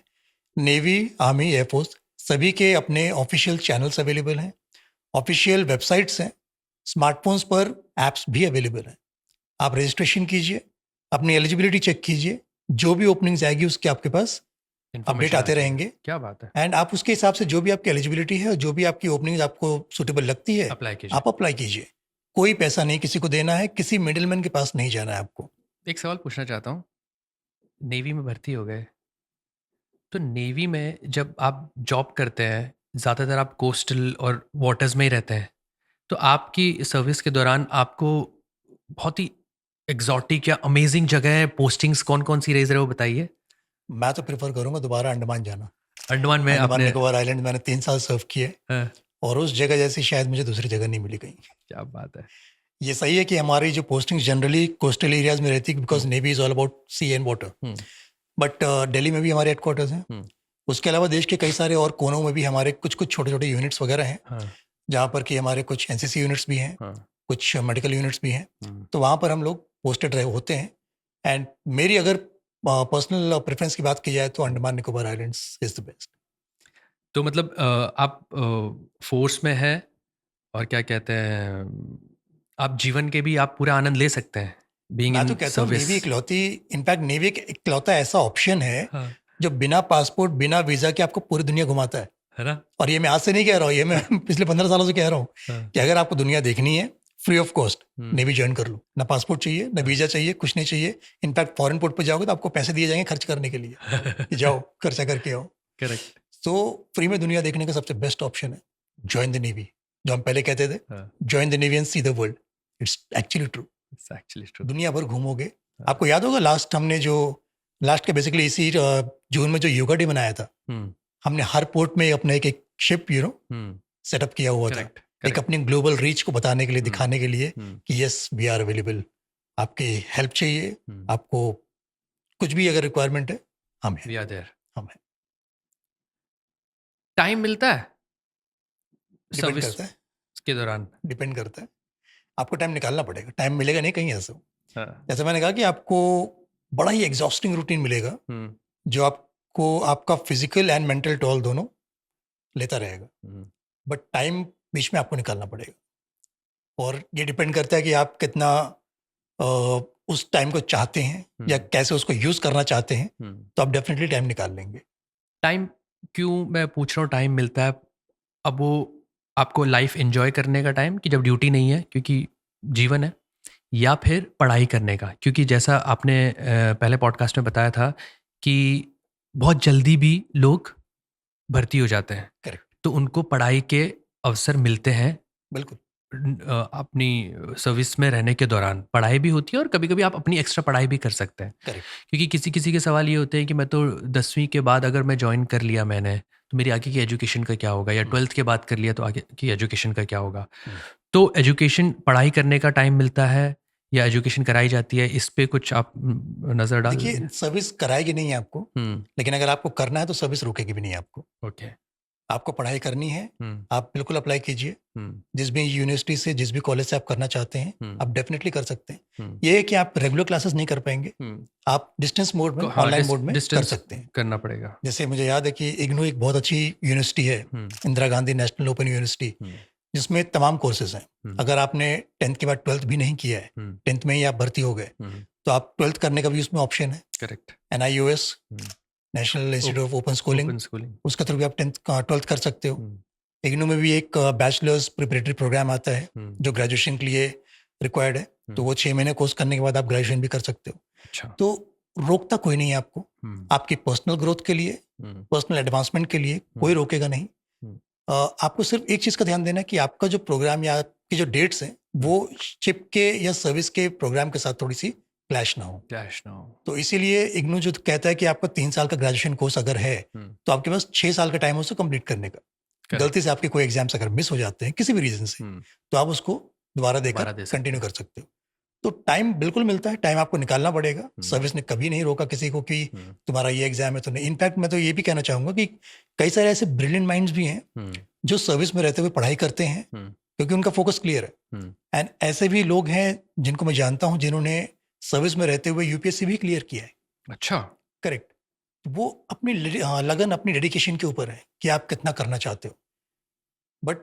नेवी, आर्मी, एयरफोर्स, सभी के अपने ऑफिशियल चैनल्स अवेलेबल हैं, ऑफिशियल वेबसाइट्स हैं, स्मार्टफोन्स पर एप्स भी अवेलेबल हैं। आप रजिस्ट्रेशन कीजिए, अपनी एलिजिबिलिटी चेक कीजिए, जो भी ओपनिंग्स आएगी उसके आपके पास अपडेट आते रहेंगे। क्या बात है। एंड आप उसके हिसाब से जो भी आपकी एलिजिबिलिटी है और जो भी आपकी ओपनिंग्स आपको सुटेबल लगती है, आप अप्लाई कीजिए। कोई पैसा नहीं किसी को देना है, किसी मिडिलमैन के पास नहीं जाना है आपको। एक सवाल पूछना चाहता हूँ, नेवी में भर्ती हो गए, तो नेवी में जब आप जॉब करते हैं ज़्यादातर आप कोस्टल और वाटर्स में ही रहते हैं, तो आपकी सर्विस के दौरान आपको बहुत ही एग्जॉटिक या अमेजिंग जगह है, पोस्टिंग्स कौन-कौन सी रही ज़रा वो बताइए? मैं तो प्रेफर करूंगा दोबारा अंडमान जाना। अंडमान में अंडमान आपने निकोबार आइलैंड मैंने 3 साल सर्व किए हाँ, और उस जगह जैसी शायद मुझे दूसरी जगह नहीं मिली कहीं। क्या बात है! ये सही है कि हमारी जो पोस्टिंग जनरली कोस्टल एरियाज में रहती है because navy is all about sea and water. हुँ, बट दिल्ली में भी हमारे हेडक्वार्टर्स हैं। हुँ, उसके अलावा देश के कई सारे और कोनों में भी हमारे कुछ कुछ छोटे छोटे यूनिट्स वगैरह हैं, हाँ, जहाँ पर कि हमारे कुछ एनसीसी यूनिट्स भी हैं, हाँ, कुछ मेडिकल यूनिट्स भी हैं। हुँ। तो वहाँ पर हम लोग पोस्टेड रहे होते हैं। एंड मेरी अगर पर्सनल प्रेफरेंस की बात की जाए तो Andaman Nicobar islands is the best. तो मतलब आप फ़ोर्स में हैं और क्या कहते हैं, आप जीवन के भी आप पूरा आनंद ले सकते हैं, बीइंग मैं तो इन कहता हूँ सर्विस। नेवी इकलौती, इनफैक्ट नेवी एक इकलौता ऐसा ऑप्शन है हाँ, जो बिना पासपोर्ट बिना वीजा के आपको पूरी दुनिया घुमाता है। है ना? और ये मैं आज से नहीं कह रहा हूँ, ये मैं पिछले 15 सालों से कह रहा हूँ हाँ, कि अगर आपको दुनिया देखनी है free of cost hmm, navy join कर लो। ना पासपोर्ट चाहिए, ना वीजा चाहिए, कुछ नहीं चाहिए। इनफैक्ट फॉरेन पोर्ट पे जाओगे तो आपको पैसे दिए जाएंगे खर्च करने के लिए कि जाओ खर्चा करके आओ। करेक्ट, तो फ्री में दुनिया देखने का सबसे बेस्ट ऑप्शन है ज्वाइन द नेवी। जो हम पहले कहते थे हाँ, join the navy and see the world, it's actually true. It's actually true. दुनिया भर घूमोगे। हाँ, आपको याद होगा लास्ट के बेसिकली इसी जून में जो योगा डे मनाया था, हुँ, हमने हर पोर्ट में अपना एक एक शिप हुँ, सेटअप किया हुआ था, करेक्ट, एक करेक्ट, अपनी ग्लोबल रीच को बताने के लिए, हुँ, दिखाने के लिए हुँ, कि यस वी आर अवेलेबल। आपकी हेल्प चाहिए, हुँ, आपको कुछ भी अगर रिक्वायरमेंट है, हम हैं। We are there. हम हैं। टाइम मिलता है डिपेंड सर्विस करता है, के दौरान? डिपेंड करता है। आपको टाइम निकालना पड़ेगा, टाइम मिलेगा नहीं कहीं ऐसे। हाँ, जैसे मैंने कहा कि आपको बड़ा ही एग्जॉस्टिंग रूटीन मिलेगा हुँ, जो आपको आपका फिजिकल एंड मेंटल टोल दोनों लेता रहेगा। हुँ, बट टाइम बीच में आपको निकालना पड़ेगा और ये डिपेंड करता है कि आप कितना अ, उस टाइम को चाहते हैं या हुँ, कैसे उसको यूज करना चाहते हैं। हुँ। तो आप डेफिनेटली टाइम निकाल लेंगे। टाइम क्यों मैं पूछ रहा हूँ टाइम मिलता है? अब वो आपको लाइफ एन्जॉय करने का टाइम कि जब ड्यूटी नहीं है क्योंकि जीवन है, या फिर पढ़ाई करने का? क्योंकि जैसा आपने पहले पॉडकास्ट में बताया था कि बहुत जल्दी भी लोग भर्ती हो जाते हैं, करेक्ट, तो उनको पढ़ाई के अवसर मिलते हैं बिल्कुल। अपनी सर्विस में रहने के दौरान। पढ़ाई भी होती है और कभी-कभी आप अपनी एक्स्ट्रा पढ़ाई भी कर सकते हैं। करेक्ट, क्योंकि किसी-किसी के सवाल ये होते हैं कि मैं तो 10वीं के बाद अगर मैं जॉइन कर लिया मैंने, तो मेरी आगे की एजुकेशन का क्या होगा? या 12th के बाद कर लिया तो आगे की एजुकेशन का क्या होगा? हम्म। तो एजुकेशन पढ़ाई करने का टाइम मिलता है या एजुकेशन कराई जाती है? इस पे कुछ आप नज़र देखिए डालेंगे? सर्विस कराएगी नहीं आपको, हुँ, लेकिन अगर आपको करना है तो सर्विस रोकेगी भी नहीं आपको। ओके। आपको पढ़ाई करनी है, हुँ, आप बिल्कुल अप्लाई कीजिए। हुँ, जिस भी यूनिवर्सिटी से, जिस भी कॉलेज से आप करना चाहते हैं, हुँ, आप डेफिनेटली कर सकते हैं। हुँ, ये है कि आप रेगुलर क्लासेस नहीं कर पाएंगे, हुँ। आप डिस्टेंस मोड में, हाँ, ऑनलाइन मोड में कर डिस्टेंस सकते हैं। करना पड़ेगा। जैसे मुझे याद है कि इग्नू एक बहुत अच्छी यूनिवर्सिटी है, हुँ, Indira Gandhi national open university, हुँ, जिसमें तमाम कोर्सेज हैं। हुँ, अगर आपने 10th के बाद 12th भी नहीं किया है, हुँ, 10th में ही आप भर्ती हो गए, हुँ, तो आप 12th करने का भी उसमें ऑप्शन है। Correct. NIOS, hmm, national institute of open schooling, open schooling. उसके थ्रू भी आप 12th कर सकते हो। हुँ, इग्नू में भी एक बैचलर्स प्रिपरेटरी प्रोग्राम आता है हुँ, जो ग्रेजुएशन के लिए रिक्वायर्ड है। तो हुँ, वो 6 महीने कोर्स करने के बाद आप ग्रेजुएशन भी कर सकते हो। अच्छा। तो रोकता कोई नहीं है आपको। हुँ, आपकी पर्सनल ग्रोथ के लिए, हुँ, पर्सनल एडवांसमेंट के लिए कोई रोकेगा नहीं। हुँ, आपको सिर्फ एक चीज़ का ध्यान देना है कि आपका जो प्रोग्राम या आपकी जो डेट्स हैं वो शिप के या सर्विस के प्रोग्राम के साथ थोड़ी सी क्लैश ना हो। क्लैश ना हो। तो इसीलिए इग्नू जो कहता है कि आपका 3 साल का ग्रेजुएशन कोर्स अगर है, हुँ, तो आपके पास 6 साल का टाइम है उसे कंप्लीट करने का। करेक्ट। गलती से आपके कोई एग्जाम्स अगर मिस हो जाते हैं किसी भी रीजन से, हुँ, तो आप उसको दोबारा देकर दोबारा दे सकते कंटिन्यू हैं। कर सकते हो। तो टाइम बिल्कुल मिलता है, टाइम आपको निकालना पड़ेगा। हुँ, सर्विस ने कभी नहीं रोका किसी को कि हुँ, तुम्हारा ये एग्जाम है तो नहीं। इनफैक्ट मैं तो ये भी कहना चाहूँगा कि कई सारे ऐसे ब्रिलियंट माइंड्स भी हैं हुँ, जो सर्विस में रहते हुए पढ़ाई करते हैं हुँ, क्योंकि उनका फोकस क्लियर है। हुँ, एंड ऐसे भी लोग हैं जिनको मैं जानता हूँ जिन्होंने सर्विस में रहते हुए यूपीएससी भी क्लियर किया है। अच्छा। करेक्ट। वो अपनी लगन, अपनी डेडिकेशन के ऊपर है कि आप कितना करना चाहते हो। But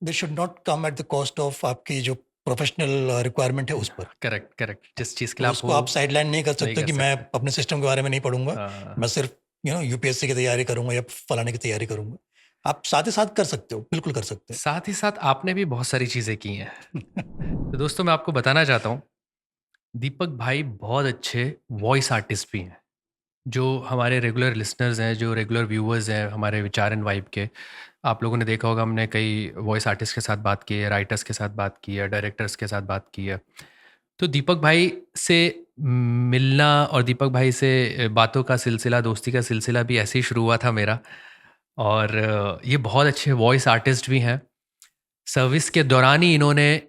this should not come at the cost of आपकी जो प्रोफेशनल रिक्वायरमेंट है उस पर। Correct, correct. जिस चीज़ के तो लिए उसको आप साइडलाइन नहीं कर नहीं सकते कर कि मैं सकते। अपने सिस्टम के बारे में नहीं पढ़ूंगा, हाँ, मैं सिर्फ यूपीएससी की तैयारी करूंगा या फलाने की तैयारी करूंगा। आप साथ ही साथ कर सकते हो, बिल्कुल कर सकते साथ ही साथ आपने भी बहुत सारी चीज़ें की हैं। हो। तो दोस्तों मैं आपको बताना चाहता हूँ, दीपक भाई बहुत अच्छे वॉइस आर्टिस्ट भी हैं। जो हमारे रेगुलर लिसनर्स हैं, जो रेगुलर व्यूअर्स हैं हमारे विचार एंड वाइब के, आप लोगों ने देखा होगा, हमने कई वॉइस आर्टिस्ट के साथ बात की है, राइटर्स के साथ बात की है, डायरेक्टर्स के साथ बात की है। तो दीपक भाई से मिलना और दीपक भाई से बातों का सिलसिला, दोस्ती का सिलसिला भी ऐसे ही शुरू हुआ था मेरा। और ये बहुत अच्छे वॉइस आर्टिस्ट भी हैं। सर्विस के दौरान ही इन्होंने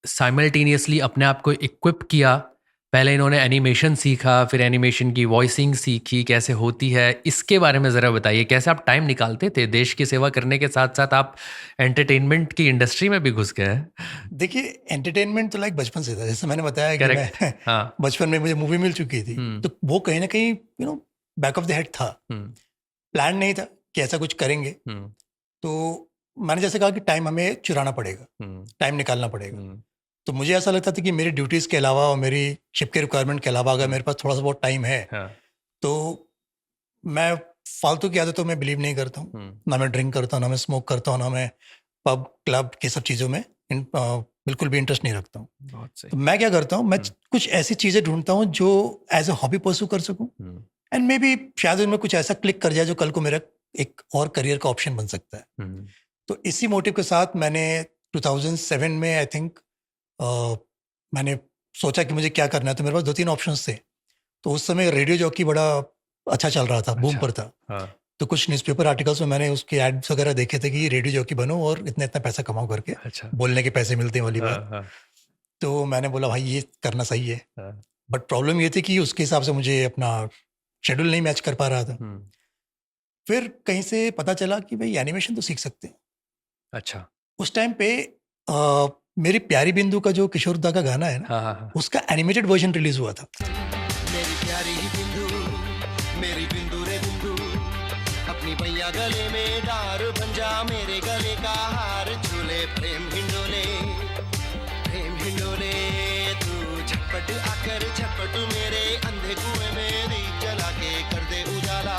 साइमल्टेनियसली अपने आप को इक्विप किया। पहले इन्होंने एनिमेशन सीखा, फिर एनिमेशन की वॉइसिंग सीखी कैसे होती है। इसके बारे में ज़रा बताइए, कैसे आप टाइम निकालते थे? देश की सेवा करने के साथ साथ आप एंटरटेनमेंट की इंडस्ट्री में भी घुस गए हैं। देखिए, एंटरटेनमेंट तो लाइक बचपन से था। जैसे मैंने बताया कि करेक्ट। मैं हाँ। बचपन में मुझे मूवी मिल चुकी थी, तो वो कहीं ना कहीं बैक ऑफ द हेड था। प्लान नहीं था कि ऐसा कुछ करेंगे। तो मैंने जैसे कहा कि टाइम हमें चुराना पड़ेगा, टाइम निकालना पड़ेगा। तो मुझे ऐसा लगता था कि मेरी ड्यूटीज़ के अलावा और मेरी शिप के रिक्वायरमेंट के अलावा अगर मेरे पास थोड़ा सा बहुत टाइम है, तो मैं फालतू की आदतों में बिलीव नहीं करता हूँ। ना मैं ड्रिंक करता हूँ, ना मैं स्मोक करता हूँ, ना मैं पब क्लब की सब चीज़ों में बिल्कुल भी इंटरेस्ट नहीं रखता हूँ। बहुत सही। तो मैं क्या करता हूँ, मैं कुछ ऐसी चीज़ें ढूंढता हूँ जो एज ए हॉबी परस्यू कर सकूँ, एंड मे बी शायद उनमें कुछ ऐसा क्लिक कर जाए जो कल को मेरा एक और करियर का ऑप्शन बन सकता है। तो इसी मोटिव के साथ मैंने 2007 में आई थिंक मैंने सोचा कि मुझे क्या करना है। तो मेरे पास 2-3 ऑप्शंस थे। तो उस समय रेडियो जॉकी बड़ा अच्छा चल रहा था, बूम पर था। तो कुछ न्यूज़पेपर आर्टिकल्स में मैंने उसके एड्स वगैरह देखे थे कि रेडियो जॉकी बनो और इतना इतना पैसा कमाओ करके, बोलने के पैसे मिलते हैं वाली बात। तो मैंने बोला भाई ये करना सही है। बट प्रॉब्लम ये थी कि उसके हिसाब से मुझे अपना शेड्यूल नहीं मैच कर पा रहा था। फिर कहीं से पता चला कि भाई एनिमेशन तो सीख सकते हैं। अच्छा। उस टाइम पे मेरी प्यारी बिंदु का जो किशोर दा का गाना है ना, उसका एनिमेटेड वर्जन रिलीज हुआ था। मेरी प्यारी बिंदु, मेरी बिंदु रे बिंदु, अपनी भैया गले में डार बन जा, मेरे गले का हार झूले, प्रेम हिंडोले, तू झटपट आकर झटपट मेरे अंधे कुएं में दीप जला के कर दे उजाला।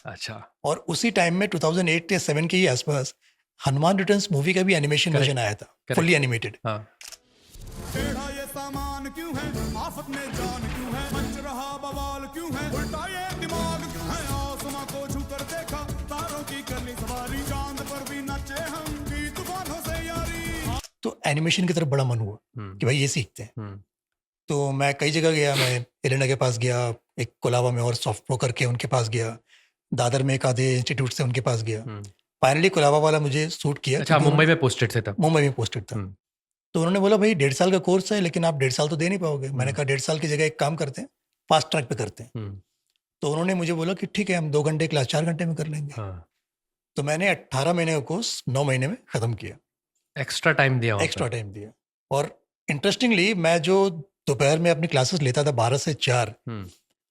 अच्छा। और उसी टाइम में 2008 या 7 के ही आसपास हनुमान रिटर्न्स मूवी का भी एनिमेशन वर्जन आया था, फुल्ली एनिमेटेड। टेढ़ा ये सामान क्यों है, आफत में जान क्यों है, मच रहा बवाल क्यों है, उल्टा ये दिमाग क्यों है, आसमां को छूकर देखा, तारों की करनी सवारी, चांद पर भी नाचे हम भी तूफानों से यारी। तो एनिमेशन की तरफ बड़ा मन हुआ कि भाई ये सीखते हैं। तो मैं कई जगह गया, मैं एलेना के पास गया, एक कोलाबा में और सॉफ्ट प्रो करके उनके पास गया, दादर में एक आधे इंस्टीट्यूट से उनके पास गया। फाइनली कोलाबा वाला मुझे सूट किया। अच्छा, मुंबई में पोस्टेड थे तब? मुंबई में पोस्टेड था। तो उन्होंने बोला भाई 1.5 साल का कोर्स है, लेकिन आप 1.5 साल तो दे नहीं पाओगे। मैंने कहा 1.5 साल की जगह एक काम करते हैं, फास्ट ट्रैक पे करते हैं। तो उन्होंने मुझे बोला कि ठीक है, हम 2 घंटे क्लास 4 घंटे में कर लेंगे। तो मैंने 18 महीने का कोर्स 9 महीने में ख़त्म किया। एक्स्ट्रा टाइम दिया? एक्स्ट्रा टाइम दिया। और इंटरेस्टिंगली मैं जो दोपहर में अपनी क्लासेस लेता था 12 से 4,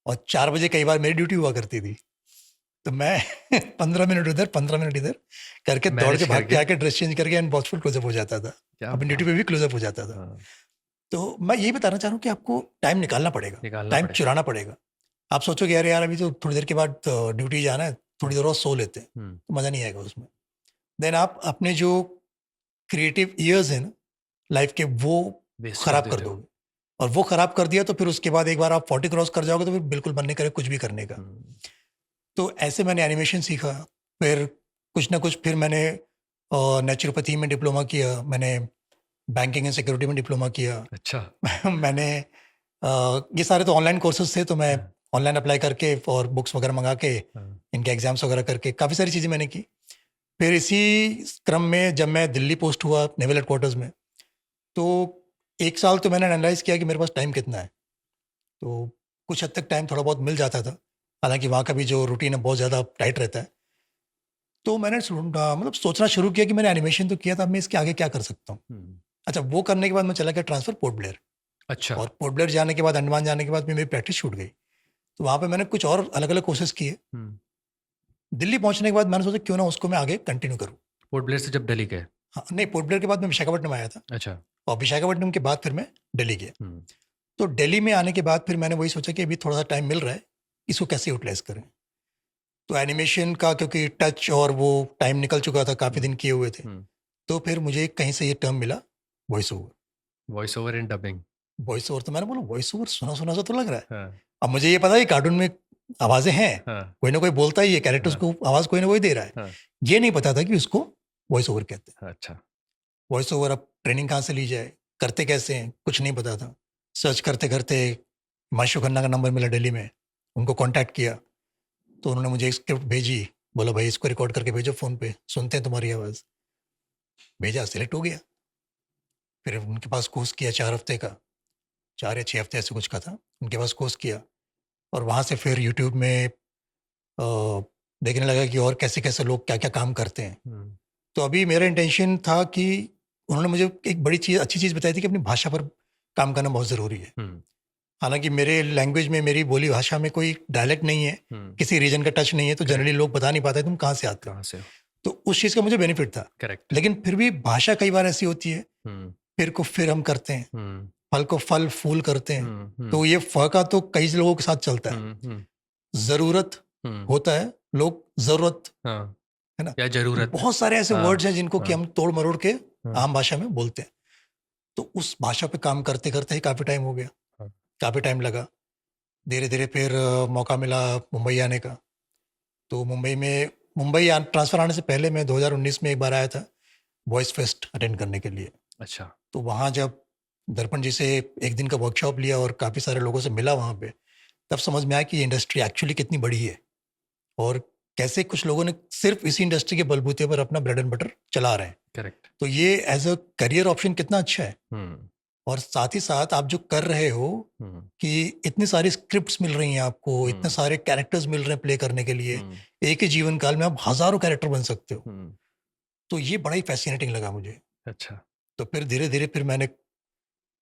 और 4 बजे कई बार मेरी ड्यूटी हुआ करती थी, तो मैं 15 मिनट उधर 15 मिनट इधर करके दौड़ के भाग के आके ड्रेस चेंज करके एंड बॉक्सफुल क्लोजअप हो जाता था। अपनी ड्यूटी पे भी क्लोजअप हो जाता था। तो मैं यही बताना चाह रहा हूँ कि आपको टाइम निकालना पड़ेगा, टाइम चुराना पड़ेगा। आप सोचोगे यार अभी तो थोड़ी देर के बाद ड्यूटी जाना है, थोड़ी देर और सो लेते हैं, तो मज़ा नहीं आएगा उसमें। देन आप अपने जो क्रिएटिव ईयर्स हैं ना लाइफ के, वो खराब कर दोगे। और वो खराब कर दिया तो फिर उसके बाद एक बार आप 40 क्रॉस कर जाओगे तो फिर बिल्कुल मन नहीं करे कुछ भी करने का। तो ऐसे मैंने एनिमेशन सीखा। फिर कुछ ना कुछ फिर मैंने नेचुरोपैथी में डिप्लोमा किया, मैंने बैंकिंग एंड सिक्योरिटी में डिप्लोमा किया। अच्छा। मैंने ये सारे तो ऑनलाइन कोर्सेज थे, तो मैं ऑनलाइन अप्लाई करके और बुक्स वगैरह मंगा के इनके एग्जाम्स वगैरह करके काफ़ी सारी चीज़ें मैंने की। फिर इसी क्रम में जब मैं दिल्ली पोस्ट हुआ नेवल हेडक्वार्टर्स में, तो 1 साल तो मैंने एनालाइज किया कि मेरे पास टाइम कितना है। तो कुछ हद तक टाइम थोड़ा बहुत मिल जाता था, हालांकि वहाँ का भी जो रूटीन है बहुत ज़्यादा टाइट रहता है। तो मैंने मतलब सोचना शुरू किया कि मैंने एनिमेशन तो किया था, अब मैं इसके आगे क्या कर सकता हूँ। अच्छा, वो करने के बाद मैं चला गया ट्रांसफ़र पोर्ट ब्लेयर। अच्छा। और पोर्ट ब्लेयर जाने के बाद, अंडमान जाने के बाद मेरी प्रैक्टिस छूट गई। तो वहाँ पे मैंने कुछ और अलग अलग कोर्सेज किए। दिल्ली पहुँचने के बाद मैंने सोचा क्यों ना उसको मैं आगे कंटिन्यू करूँ। पोर्ट ब्लेयर से जब दिल्ली गए? हाँ, नहीं, पोर्ट ब्लेयर के बाद मैं विशाखापट्टनम आया था। अच्छा। और विशाखापट्टनम के बाद फिर मैं दिल्ली गया। तो दिल्ली में आने के बाद फिर मैंने वही सोचा कि अभी थोड़ा सा टाइम मिल रहा है, इसको कैसे यूटिलाइज करें। तो एनिमेशन का क्योंकि टच और वो टाइम निकल चुका था, काफ़ी दिन किए हुए थे, तो फिर मुझे कहीं से ये टर्म मिला, voice over. Voice over in dubbing. Voice over, तो मैंने बोला वॉइस ओवर सुना सुना सा तो लग रहा है। अब मुझे ये पता है कार्टून में आवाजें हैं, हाँ, कोई ना कोई बोलता ही है, कैरेक्टर्स हाँ। को आवाज कोई ना कोई दे रहा है। हाँ। ये नहीं पता था कि उसको वॉइस ओवर कहते हैं। अच्छा। वॉइस ओवर अब ट्रेनिंग कहाँ से ली जाए, करते कैसे हैं, कुछ नहीं पता था। सर्च करते करते हिमांशु खन्ना का नंबर मिला दिल्ली में, उनको कांटेक्ट किया तो उन्होंने मुझे एक स्क्रिप्ट भेजी, बोला भाई इसको रिकॉर्ड करके भेजो फ़ोन पे, सुनते हैं तुम्हारी आवाज़। भेजा, सिलेक्ट हो गया। फिर उनके पास कोर्स किया 4 हफ्ते का, 4 या 6 हफ्ते ऐसे कुछ का था। उनके पास कोर्स किया और वहाँ से फिर यूट्यूब में देखने लगा कि और कैसे-कैसे लोग क्या-क्या काम करते हैं। तो अभी मेरा इंटेंशन था कि उन्होंने मुझे एक बड़ी चीज़, अच्छी चीज़ बताई थी कि अपनी भाषा पर काम करना बहुत ज़रूरी है। हालाँकि मेरे लैंग्वेज में, मेरी बोली भाषा में कोई डायलेक्ट नहीं है, किसी रीजन का टच नहीं है, तो जनरली लोग बता नहीं पाते तुम कहाँ से आते हो। कहाँ से हो? तो उस चीज़ का मुझे बेनिफिट था। करेक्ट। लेकिन फिर भी भाषा कई बार ऐसी होती है, फिर को फिर हम करते हैं, फल को फल फूल करते हैं। तो ये फ का तो कई लोगों के साथ चलता है। ज़रूरत होता है, लोग ज़रूरत, हाँ, है ना? या ज़रूरत। बहुत सारे ऐसे हाँ, वर्ड्स हैं जिनको कि हाँ। हम तोड़ मरोड़ के हाँ। आम भाषा में बोलते हैं। तो उस भाषा पे काम करते करते ही काफ़ी टाइम हो गया, हाँ। काफ़ी टाइम लगा। धीरे धीरे फिर मौका मिला मुंबई आने का। तो मुंबई ट्रांसफ़र आने से पहले मैं 2019 में एक बार आया था वॉइस फेस्ट अटेंड करने के लिए। अच्छा। तो वहाँ जब दर्पण जी से एक दिन का वर्कशॉप लिया और काफ़ी सारे लोगों से मिला वहाँ पे, तब समझ में आया कि ये इंडस्ट्री एक्चुअली कितनी बड़ी है और कैसे कुछ लोगों ने सिर्फ इसी इंडस्ट्री के बलबूते पर अपना ब्रेड एंड बटर चला रहे हैं। करेक्ट। तो ये एज अ करियर ऑप्शन कितना अच्छा है। और साथ ही साथ आप जो कर रहे हो कि इतनी सारी स्क्रिप्ट्स मिल रही हैं आपको, इतने सारे कैरेक्टर्स मिल रहे हैं प्ले करने के लिए, एक ही जीवन काल में आप हज़ारों कैरेक्टर बन सकते हो। तो ये बड़ा ही फैसिनेटिंग लगा मुझे। अच्छा। तो फिर धीरे-धीरे फिर मैंने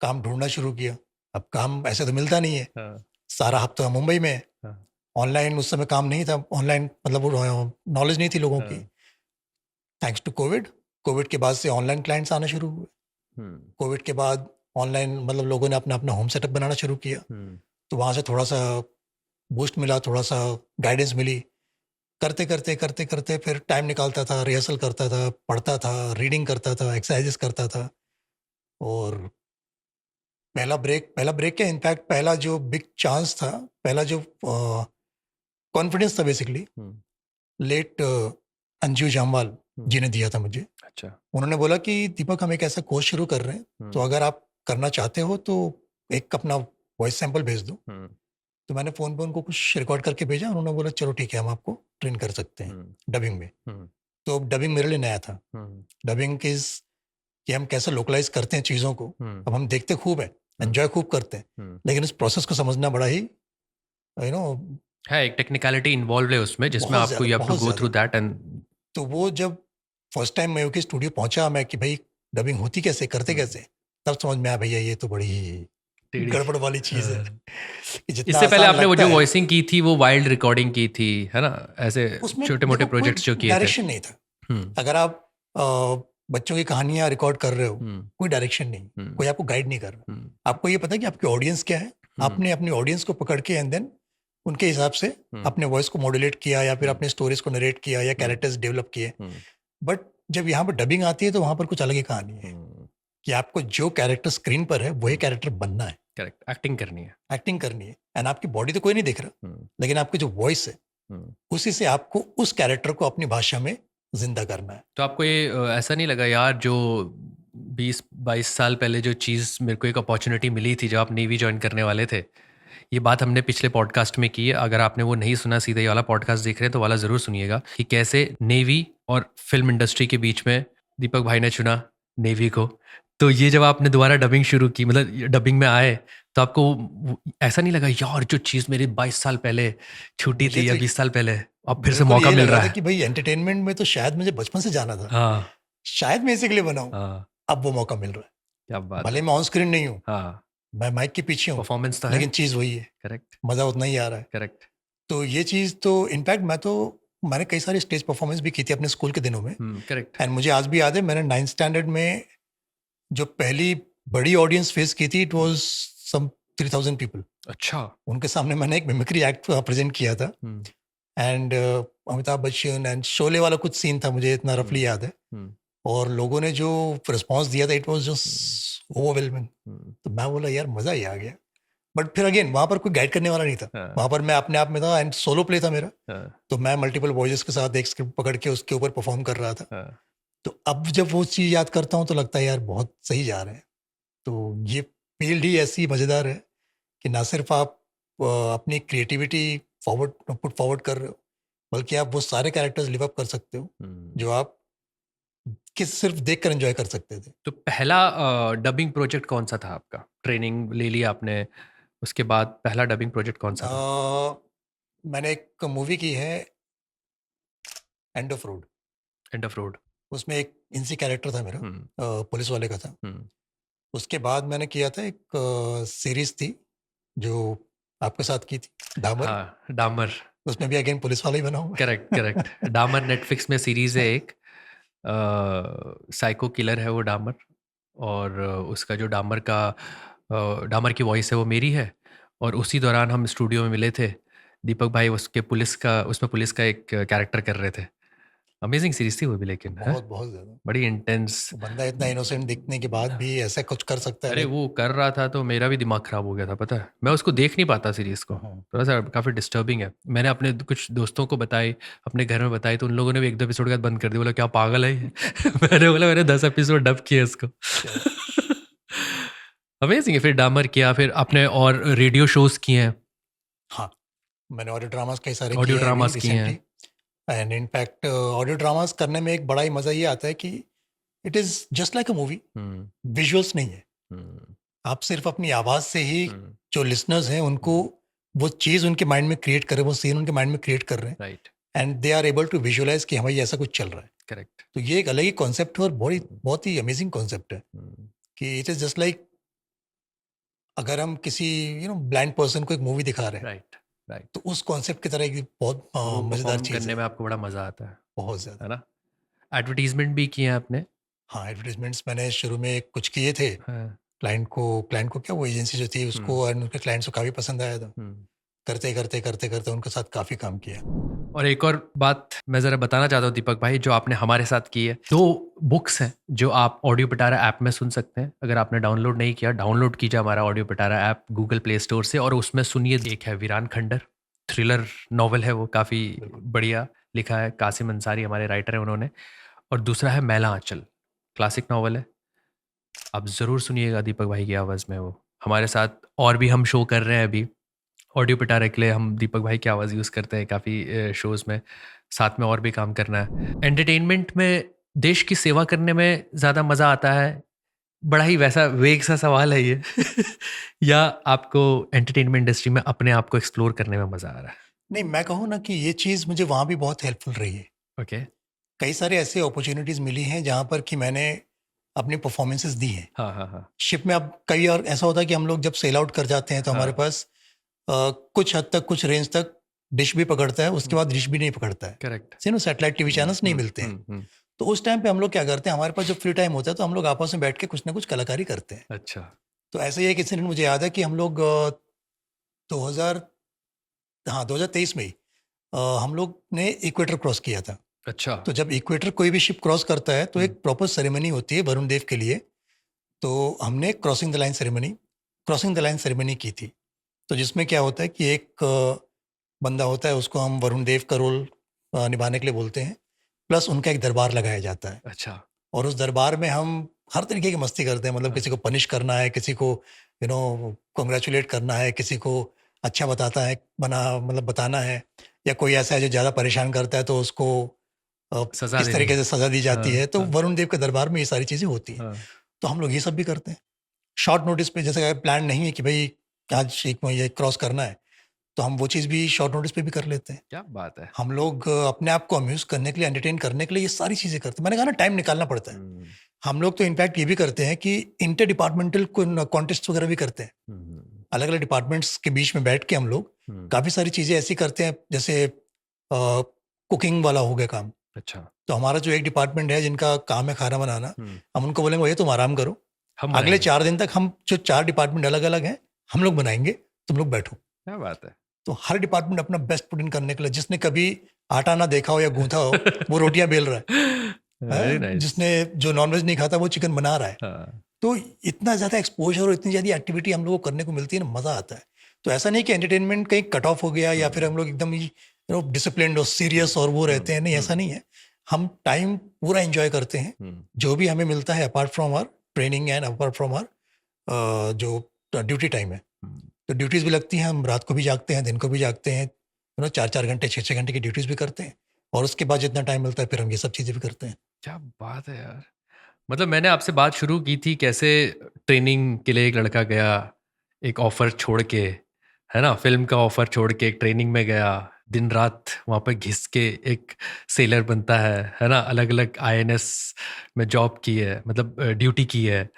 काम ढूँढना शुरू किया। अब काम ऐसे तो मिलता नहीं है। हाँ। सारा हफ्ता मुंबई में। हाँ। ऑनलाइन उस समय काम नहीं था, ऑनलाइन मतलब वो नॉलेज नहीं थी लोगों की। थैंक्स टू कोविड के बाद से ऑनलाइन क्लाइंट्स आना शुरू हुए। कोविड के बाद ऑनलाइन मतलब लोगों ने अपना होम सेटअप बनाना शुरू किया। तो वहाँ से थोड़ा सा बूस्ट मिला, थोड़ा सा गाइडेंस मिली। करते फिर टाइम निकालता था, रिहर्सल करता था, पढ़ता था, रीडिंग करता था, एक्सरसाइजेस करता था। और पहला ब्रेक क्या, इनफैक्ट पहला जो बिग चांस था, पहला जो कॉन्फिडेंस था बेसिकली, लेट अंजू जामवाल जी ने दिया था मुझे। अच्छा। उन्होंने बोला कि दीपक हम एक ऐसा कोर्स शुरू कर रहे हैं, तो अगर आप करना चाहते हो तो एक अपना वॉइस सैंपल भेज दो। तो मैंने फ़ोन पे उनको कुछ रिकॉर्ड करके भेजा। उन्होंने बोला चलो ठीक है, हम आपको ट्रेन कर सकते हैं डबिंग में। तो डबिंग मेरे लिए नया था। डबिंग कि हम कैसे लोकलाइज करते हैं चीज़ों को। अब हम देखते खूब है, एंजॉय खूब करते हैं, लेकिन इस प्रोसेस को समझना बड़ा ही है, एक टेक्निकलिटी इन्वॉल्व है उसमें, जिसमें आपको you have to go through that. And तो वो जब फर्स्ट टाइम मैं के स्टूडियो पहुंचा मैं कि भाई डबिंग होती कैसे, करते कैसे, तब समझ में आया भैया ये तो बड़ी गड़बड़ वाली चीज है। इससे पहले आपने वो जो वॉइसिंग की थी वो वाइल्ड रिकॉर्डिंग की थी, है ना? ऐसे छोटे मोटे प्रोजेक्ट्स जो किए थे। डायरेक्शन नहीं था। अगर आप बच्चों की कहानियां रिकॉर्ड कर रहे हो, कोई डायरेक्शन नहीं, कोई आपको गाइड नहीं कर रहा। आपको ये पता है कि आपकी ऑडियंस क्या है, आपने अपनी ऑडियंस को पकड़ के एंड देन उनके हिसाब से अपने वॉइस को मॉड्यूलेट किया या फिर अपने स्टोरीज को नरेट किया या कैरेक्टर्स डेवलप किए। बट जब यहाँ पर डबिंग आती है तो वहां पर कुछ अलग ही कहानी है कि आपको जो कैरेक्टर स्क्रीन पर है वही कैरेक्टर बनना है। करेक्ट, एक्टिंग करनी है। एंड आपकी बॉडी तो कोई नहीं दिख रहा, लेकिन आपकी जो वॉइस है उसी से आपको उस कैरेक्टर को अपनी भाषा में जिंदा करना है। तो आपको ये ऐसा नहीं लगा यार, जो 20-22 साल पहले जो चीज़ मेरे को एक अपॉर्चुनिटी मिली थी जब आप नेवी ज्वाइन करने वाले थे, ये बात हमने पिछले पॉडकास्ट में की है, अगर आपने वो नहीं सुना, सीधे ये वाला पॉडकास्ट देख रहे हैं तो वाला ज़रूर सुनिएगा, कि कैसे नेवी और फिल्म इंडस्ट्री के बीच में दीपक भाई ने चुना नेवी को। तो ये जब आपने दोबारा डबिंग शुरू की, मतलब डबिंग में आए, तो आपको ऐसा नहीं लगा यार जो चीज़ मेरी 22 साल पहले छूटी थी या 20 साल पहले, अब फिर से मौका मिल रहा है कि भाई एंटरटेनमेंट में तो शायद मुझे बचपन से जाना था। हाँ, शायद मैं इसी के लिए बना हूँ। अब वो मौका मिल रहा है। क्या बात, भले मैं ऑन स्क्रीन नहीं हूँ, हाँ, मैं माइक के पीछे हूँ, परफॉर्मेंस तो लेकिन है, चीज़ वही है। करेक्ट, मज़ा उतना ही आ रहा है। करेक्ट। तो ये चीज़ तो इनफैक्ट मैंने कई सारी स्टेज परफॉर्मेंस भी की थी अपने स्कूल के दिनों में। करेक्ट। एंड मुझे आज भी याद है, मैंने 9th स्टैंडर्ड में जो पहली बड़ी ऑडियंस फेस की थी, इट वाज सम 3000 पीपल। अच्छा। उनके सामने मैंने एक मिमिक्री एक्ट प्रेजेंट किया था। एंड अमिताभ बच्चन एंड शोले वाला कुछ सीन था, मुझे इतना रफली याद है। और लोगों ने जो रिस्पॉन्स दिया था, इट वाज जस्ट ओवरवेलमिंग। तो मैं बोला यार मज़ा ही आ गया। बट फिर अगेन वहाँ पर कोई गाइड करने वाला नहीं था, हाँ, वहाँ पर मैं अपने आप में था एंड सोलो प्ले था मेरा, हाँ, तो मैं मल्टीपल वॉइसेस के साथ एक स्क्रिप्ट पकड़ के उसके ऊपर परफॉर्म कर रहा था। हाँ, तो अब जब वो चीज़ याद करता हूँ तो लगता है यार बहुत सही जा रहे हैं। तो ये फील्ड ही ऐसी मज़ेदार है कि ना सिर्फ आप अपनी क्रिएटिविटी पुट फॉरवर्ड कर रहे हो, बल्कि आप वो सारे कैरेक्टर्स लिव अप कर सकते हो जो आप सिर्फ देख कर एंजॉय कर सकते थे। तो पहला डबिंग प्रोजेक्ट कौन सा था आपका? ट्रेनिंग ले ली आपने, उसके बाद पहला डबिंग प्रोजेक्ट कौन सा था? मैंने एक मूवी की है end of road, end of road. उसमें एक इनसी कैरेक्टर था मेरा, पुलिस वाले का था। उसके बाद मैंने किया था एक सीरीज थी जो आपके साथ की थी डामर, हाँ, डामर। उसमें भी अगेन पुलिस वाला ही बना हुआ। Correct, correct. डामर नेटफ्लिक्स में सीरीज है एक, साइको किलर है वो डामर, और उसका जो डामर की वॉइस है वो मेरी है। और उसी दौरान हम स्टूडियो में मिले थे, दीपक भाई उसमें पुलिस का एक कैरेक्टर कर रहे थे। अमेजिंग सीरीज थी वो भी, लेकिन है बहुत बहुत ज्यादा। बड़ी इंटेंस। वो बंदा इतना इनोसेंट दिखने के बाद भी ऐसा कुछ कर सकता है। अरे वो कर रहा था तो मेरा भी दिमाग खराब हो गया था, पता है। मैं उसको देख नहीं पाता सीरीज को, थोड़ा सा काफी डिस्टर्बिंग है। मैंने अपने कुछ दोस्तों को बताई, अपने घर में बताई, तो उन लोगों ने भी एक दो एपिसोड के बाद बंद कर दिया। बोला क्या पागल है ये? मैंने बोला मैंने 10 एपिसोड डब किए इसको। अमेजिंग है। फिर डामर किया, फिर आपने और रेडियो शोज किए हैं, हाँ, मैंने ऑडियो ड्रामास कई सारे ऑडियो किए हैं ड्रामास किए हैं। Recently. And in fact audio dramas करने में एक बड़ा ही मजा ये आता है कि it is just like a movie, visuals नहीं है। आप सिर्फ अपनी आवाज से ही जो लिसनर्स हैं उनको वो चीज उनके माइंड में क्रिएट कर रहे हैं, वो सीन उनके माइंड में क्रिएट कर रहे हैं, right, and they are able to visualise कि हमारी ऐसा कुछ चल रहा है। करेक्ट। तो ये एक अलग ही कॉन्सेप्ट है और बहुत ही अमेजिंग कॉन्सेप्ट है कि इट इज जस्ट लाइक अगर हम किसी ब्लाइंड पर्सन को एक मूवी दिखा रहे हैं, राइट, राइट। तो उस कॉन्सेप्ट की तरह एक बहुत मजेदार चीज करने है, में आपको बड़ा मजा आता है बहुत ज्यादा। ना? एडवर्टीजमेंट भी किए हैं आपने? हाँ, एडवर्टीजमेंट्स मैंने शुरू में कुछ किए थे। हाँ। क्लाइंट को क्या, वो एजेंसी जो थी उसको और उनके क्लाइंट्स को काफी पसंद आया था। करते करते करते करते उनके साथ काफी काम किया। और एक और बात मैं ज़रा बताना चाहता हूँ दीपक भाई, जो आपने हमारे साथ की है। 2 बुक्स हैं जो आप ऑडियो पिटारा ऐप में सुन सकते हैं। अगर आपने डाउनलोड नहीं किया, डाउनलोड कीजिए हमारा ऑडियो पिटारा ऐप गूगल प्ले स्टोर से, और उसमें सुनिए। एक है वीरान खंडर, थ्रिलर नॉवल है वो, काफ़ी बढ़िया लिखा है, कासिम अंसारी हमारे राइटर हैं उन्होंने। और दूसरा है मैला आंचल, क्लासिक नॉवल है। आप ज़रूर सुनिएगा दीपक भाई की आवाज़ में वो। हमारे साथ और भी हम शो कर रहे हैं अभी ऑडियो पिटारा के लिए, हम दीपक भाई की आवाज़ यूज़ करते हैं काफ़ी शोज़ में। साथ में और भी काम करना है। एंटरटेनमेंट में देश की सेवा करने में ज़्यादा मज़ा आता है? बड़ा ही वैसा वेग सा सवाल है ये। या आपको एंटरटेनमेंट इंडस्ट्री में अपने आप को एक्सप्लोर करने में मज़ा आ रहा है? नहीं, मैं कहूँ ना कि ये चीज़ मुझे वहाँ भी बहुत हेल्पफुल रही है। ओके। कई सारे ऐसे अपॉर्चुनिटीज़ मिली हैं जहाँ पर कि मैंने अपनी परफॉर्मेंसेस दी हैं। हाँ, हाँ, हाँ। शिप में अब कई और ऐसा होता है कि हम लोग जब सेल आउट कर जाते हैं तो हमारे पास कुछ हद तक, कुछ रेंज तक डिश भी पकड़ता है, उसके बाद डिश भी नहीं पकड़ता है। करेक्ट। सैटेलाइट टीवी चैनल्स नहीं मिलते हैं। तो उस टाइम पे हम लोग क्या करते हैं, हमारे पास जब फ्री टाइम होता है तो हम लोग आपस में बैठ के कुछ ना कुछ कलाकारी करते हैं। अच्छा। तो ऐसे ही एक इंसिडेंट मुझे याद है कि हम लोग 2023 में ही हम लोग ने इक्वेटर क्रॉस किया था। अच्छा। तो जब इक्वेटर कोई भी शिप क्रॉस करता है तो एक प्रॉपर सेरेमनी होती है वरुण देव के लिए। तो हमने क्रॉसिंग द लाइन सेरेमनी की थी। तो जिसमें क्या होता है कि एक बंदा होता है, उसको हम वरुण देव का रोल निभाने के लिए बोलते हैं, प्लस उनका एक दरबार लगाया जाता है। अच्छा। और उस दरबार में हम हर तरीके की मस्ती करते हैं, मतलब किसी को पनिश करना है, किसी को कॉन्ग्रेचुलेट करना है, किसी को अच्छा बताना है, या कोई ऐसा है जो ज़्यादा परेशान करता है तो उसको किस तरीके से सजा दी जाती है। तो वरुण देव के दरबार में ये सारी चीज़ें होती हैं। तो हम लोग ये सब भी करते हैं शॉर्ट नोटिस पे। जैसे प्लान नहीं है कि भाई आज ये क्रॉस करना है, तो हम वो चीज़ भी शॉर्ट नोटिस पे भी कर लेते हैं। क्या बात है। हम लोग अपने आप को अम्यूज़ करने के लिए, एंटरटेन करने के लिए ये सारी चीज़ें करते हैं। मैंने कहा ना, टाइम निकालना पड़ता है। हम लोग तो इनफैक्ट ये भी करते हैं कि इंटर डिपार्टमेंटल कॉन्टेस्ट वगैरह भी करते हैं। अलग अलग डिपार्टमेंट्स के बीच में बैठ के हम लोग काफ़ी सारी चीज़ें ऐसी करते हैं, जैसे कुकिंग वाला हो गया काम। अच्छा। तो हमारा जो एक डिपार्टमेंट है जिनका काम है खाना बनाना, हम उनको बोलेंगे भैया तुम आराम करो, हम अगले 4 दिन तक हम जो 4 डिपार्टमेंट अलग अलग हैं हम लोग बनाएंगे, तुम लोग बैठो। क्या बात है। तो हर डिपार्टमेंट अपना बेस्ट पुट इन करने के लिए, जिसने कभी आटा ना देखा हो या गूंथा हो वो रोटियां बेल रहा है। Very nice. जिसने जो नॉनवेज नहीं खाता वो चिकन बना रहा है। हाँ, तो इतना ज़्यादा एक्सपोजर और इतनी ज़्यादा एक्टिविटी हम लोगों को करने को मिलती है ना, मज़ा आता है। तो ऐसा नहीं कि एंटरटेनमेंट कहीं कट ऑफ हो गया या फिर हम लोग एकदम ही डिसिप्लिन्ड और सीरियस और वो रहते हैं, नहीं ऐसा नहीं है। हम टाइम पूरा एंजॉय करते हैं जो भी हमें मिलता है, apart from our training and apart from our जो ड्यूटी टाइम है। तो ड्यूटीज़ भी लगती हैं, हम रात को भी जागते हैं, दिन को भी जागते हैं, 4-4 घंटे 6-6 घंटे की ड्यूटीज़ भी करते हैं, और उसके बाद जितना टाइम मिलता है फिर हम ये सब चीज़ें भी करते हैं। क्या बात है यार। मतलब मैंने आपसे बात शुरू की थी कैसे ट्रेनिंग के लिए एक लड़का गया, एक ऑफर छोड़ के, है ना, फिल्म का ऑफर छोड़ के एक ट्रेनिंग में गया, दिन रात वहाँ पर घिस के एक सेलर बनता है ना, अलग अलग INS में जॉब की है, मतलब ड्यूटी की है,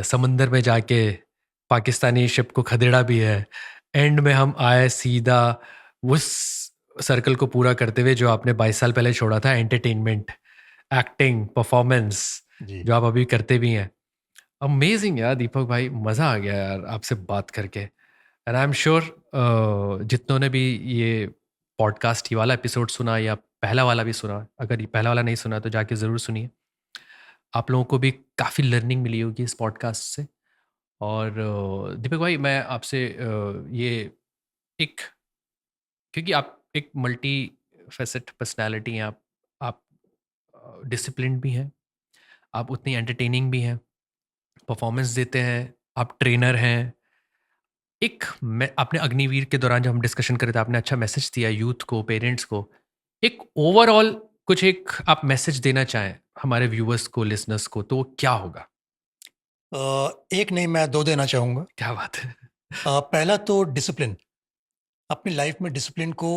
समंदर में जाके पाकिस्तानी शिप को खदेड़ा भी है। एंड में हम आए सीधा उस सर्कल को पूरा करते हुए जो आपने 22 साल पहले छोड़ा था, एंटरटेनमेंट, एक्टिंग, परफॉर्मेंस, जी। जो आप अभी करते भी हैं। अमेजिंग यार दीपक भाई, मज़ा आ गया यार आपसे बात करके। एंड आई एम श्योर जितनों ने भी ये पॉडकास्ट ये वाला एपिसोड सुना या पहला वाला भी सुना, अगर ये पहला वाला नहीं सुना तो जाके ज़रूर सुनिए। आप लोगों को भी काफ़ी लर्निंग मिली होगी इस पॉडकास्ट से। और दीपक भाई मैं आपसे ये एक, क्योंकि आप एक मल्टी फेसेट पर्सनैलिटी हैं, आप डिसिप्लिन भी हैं, आप उतनी एंटरटेनिंग भी हैं, परफॉर्मेंस देते हैं, आप ट्रेनर हैं। एक आपने अग्निवीर के दौरान जब हम डिस्कशन कर रहे थे, आपने अच्छा मैसेज दिया यूथ को, पेरेंट्स को। एक ओवरऑल कुछ एक आप मैसेज देना चाहें हमारे व्यूअर्स को, लिसनर्स को, तो वो क्या होगा? एक नहीं, मैं 2 देना चाहूँगा। क्या बात है। पहला तो डिसिप्लिन, अपनी लाइफ में डिसिप्लिन को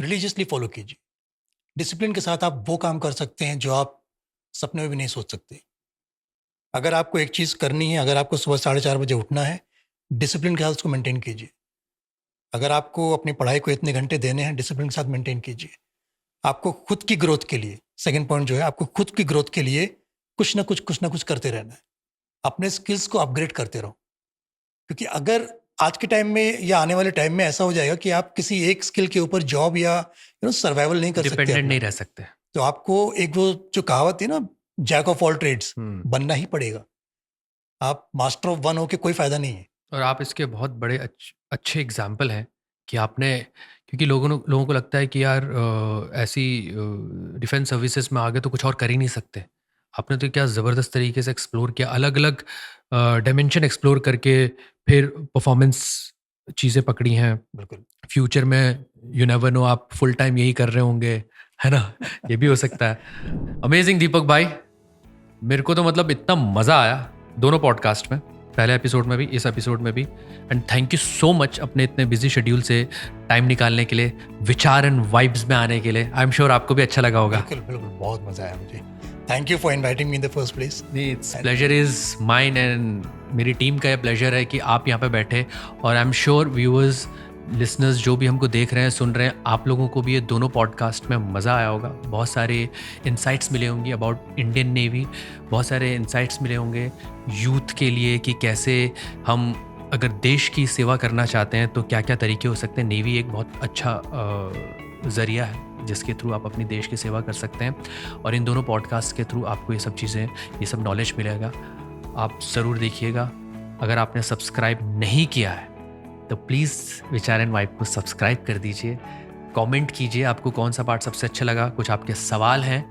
रिलीजियसली फॉलो कीजिए। डिसिप्लिन के साथ आप वो काम कर सकते हैं जो आप सपने में भी नहीं सोच सकते। अगर आपको एक चीज़ करनी है, अगर आपको सुबह 4:30 बजे उठना है, डिसिप्लिन के साथ उसको मेंटेन कीजिए। अगर आपको अपनी पढ़ाई को इतने घंटे देने हैं, डिसिप्लिन के साथ मेंटेन कीजिए। आपको खुद की ग्रोथ के लिए, सेकंड पॉइंट जो है, आपको खुद की ग्रोथ के लिए कुछ ना कुछ करते रहना है। अपने स्किल्स को अपग्रेड करते रहो, क्योंकि अगर आज के टाइम में या आने वाले टाइम में ऐसा हो जाएगा कि आप किसी एक स्किल के ऊपर जॉब या सर्वाइवल नहीं कर सकते डिपेंडेंट अपना, नहीं रह सकते। तो आपको एक वो जो कहावत है ना, जैक ऑफ ऑल ट्रेड्स, बनना ही पड़ेगा। आप मास्टर ऑफ वन हो के कोई फायदा नहीं है। और आप इसके बहुत बड़े अच्छे एग्जाम्पल हैं कि आपने, क्योंकि लोगों को लगता है कि यार ऐसी डिफेंस सर्विसेज में आगे तो कुछ और कर ही नहीं सकते। आपने तो क्या ज़बरदस्त तरीके से एक्सप्लोर किया, अलग अलग डायमेंशन एक्सप्लोर करके फिर परफॉर्मेंस चीज़ें पकड़ी हैं। बिल्कुल। फ्यूचर में यू नेवर नो, आप फुल टाइम यही कर रहे होंगे, है ना, ये भी हो सकता है। अमेजिंग दीपक भाई, मेरे को तो मतलब इतना मज़ा आया दोनों पॉडकास्ट में, पहले एपिसोड में भी, इस एपिसोड में भी। And thank you so much अपने इतने बिजी शेड्यूल से टाइम निकालने के लिए, विचार एंड वाइब्स में आने के लिए। आई एम श्योर आपको भी अच्छा लगा होगा। बिल्कुल बिल्कुल, बहुत मजा आया मुझे। Thank you for inviting me in the first place. It's pleasure is mine, and मेरी टीम का ये प्लेजर है कि आप यहाँ पे बैठे। और I am sure viewers, listeners जो भी हमको देख रहे हैं, सुन रहे हैं, आप लोगों को भी ये दोनों पॉडकास्ट में मज़ा आया होगा। बहुत सारे इंसाइट्स मिले होंगे अबाउट इंडियन नेवी, बहुत सारे इंसाइट्स मिले होंगे यूथ के लिए कि कैसे हम अगर देश की सेवा करना चाहते हैं तो क्या क्या तरीके हो सकते हैं। नेवी एक बहुत अच्छा ज़रिया है जिसके थ्रू आप अपनी देश की सेवा कर सकते हैं। और इन दोनों पॉडकास्ट के थ्रू आपको ये सब चीज़ें, ये सब नॉलेज मिलेगा। आप ज़रूर देखिएगा। अगर आपने सब्सक्राइब नहीं किया है तो प्लीज़ विचार एंड वाइब को सब्सक्राइब कर दीजिए। कमेंट कीजिए आपको कौन सा पार्ट सबसे अच्छा लगा। कुछ आपके सवाल हैं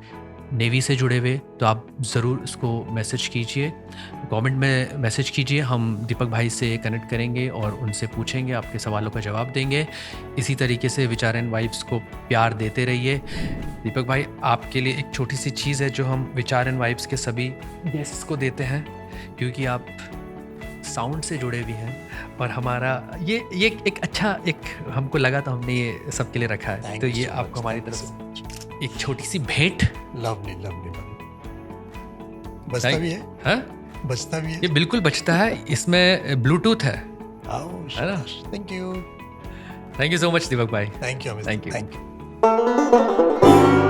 नेवी से जुड़े हुए तो आप ज़रूर उसको मैसेज कीजिए, कमेंट में मैसेज कीजिए। हम दीपक भाई से कनेक्ट करेंगे और उनसे पूछेंगे, आपके सवालों का जवाब देंगे। इसी तरीके से विचार एंड वाइब्स को प्यार देते रहिए। दीपक भाई, आपके लिए एक छोटी सी चीज़ है जो हम विचार एंड वाइब्स के सभी गेस्ट्स को देते हैं, क्योंकि आप साउंड से जुड़े भी हैं और हमारा ये एक अच्छा एक हमको लगा तो हमने ये सबके लिए रखा है। Thank तो you ये so आपको much, हमारी thank you तरफ so much. से एक छोटी सी भेंट। Lovely lovely lovely. बजता भी है, हाँ, बजता भी है। ये बिल्कुल बचता है, इसमें ब्लूटूथ है। है ना? Thank you. Thank you so much Deepak भाई। Thank you. Thank you. Thank you.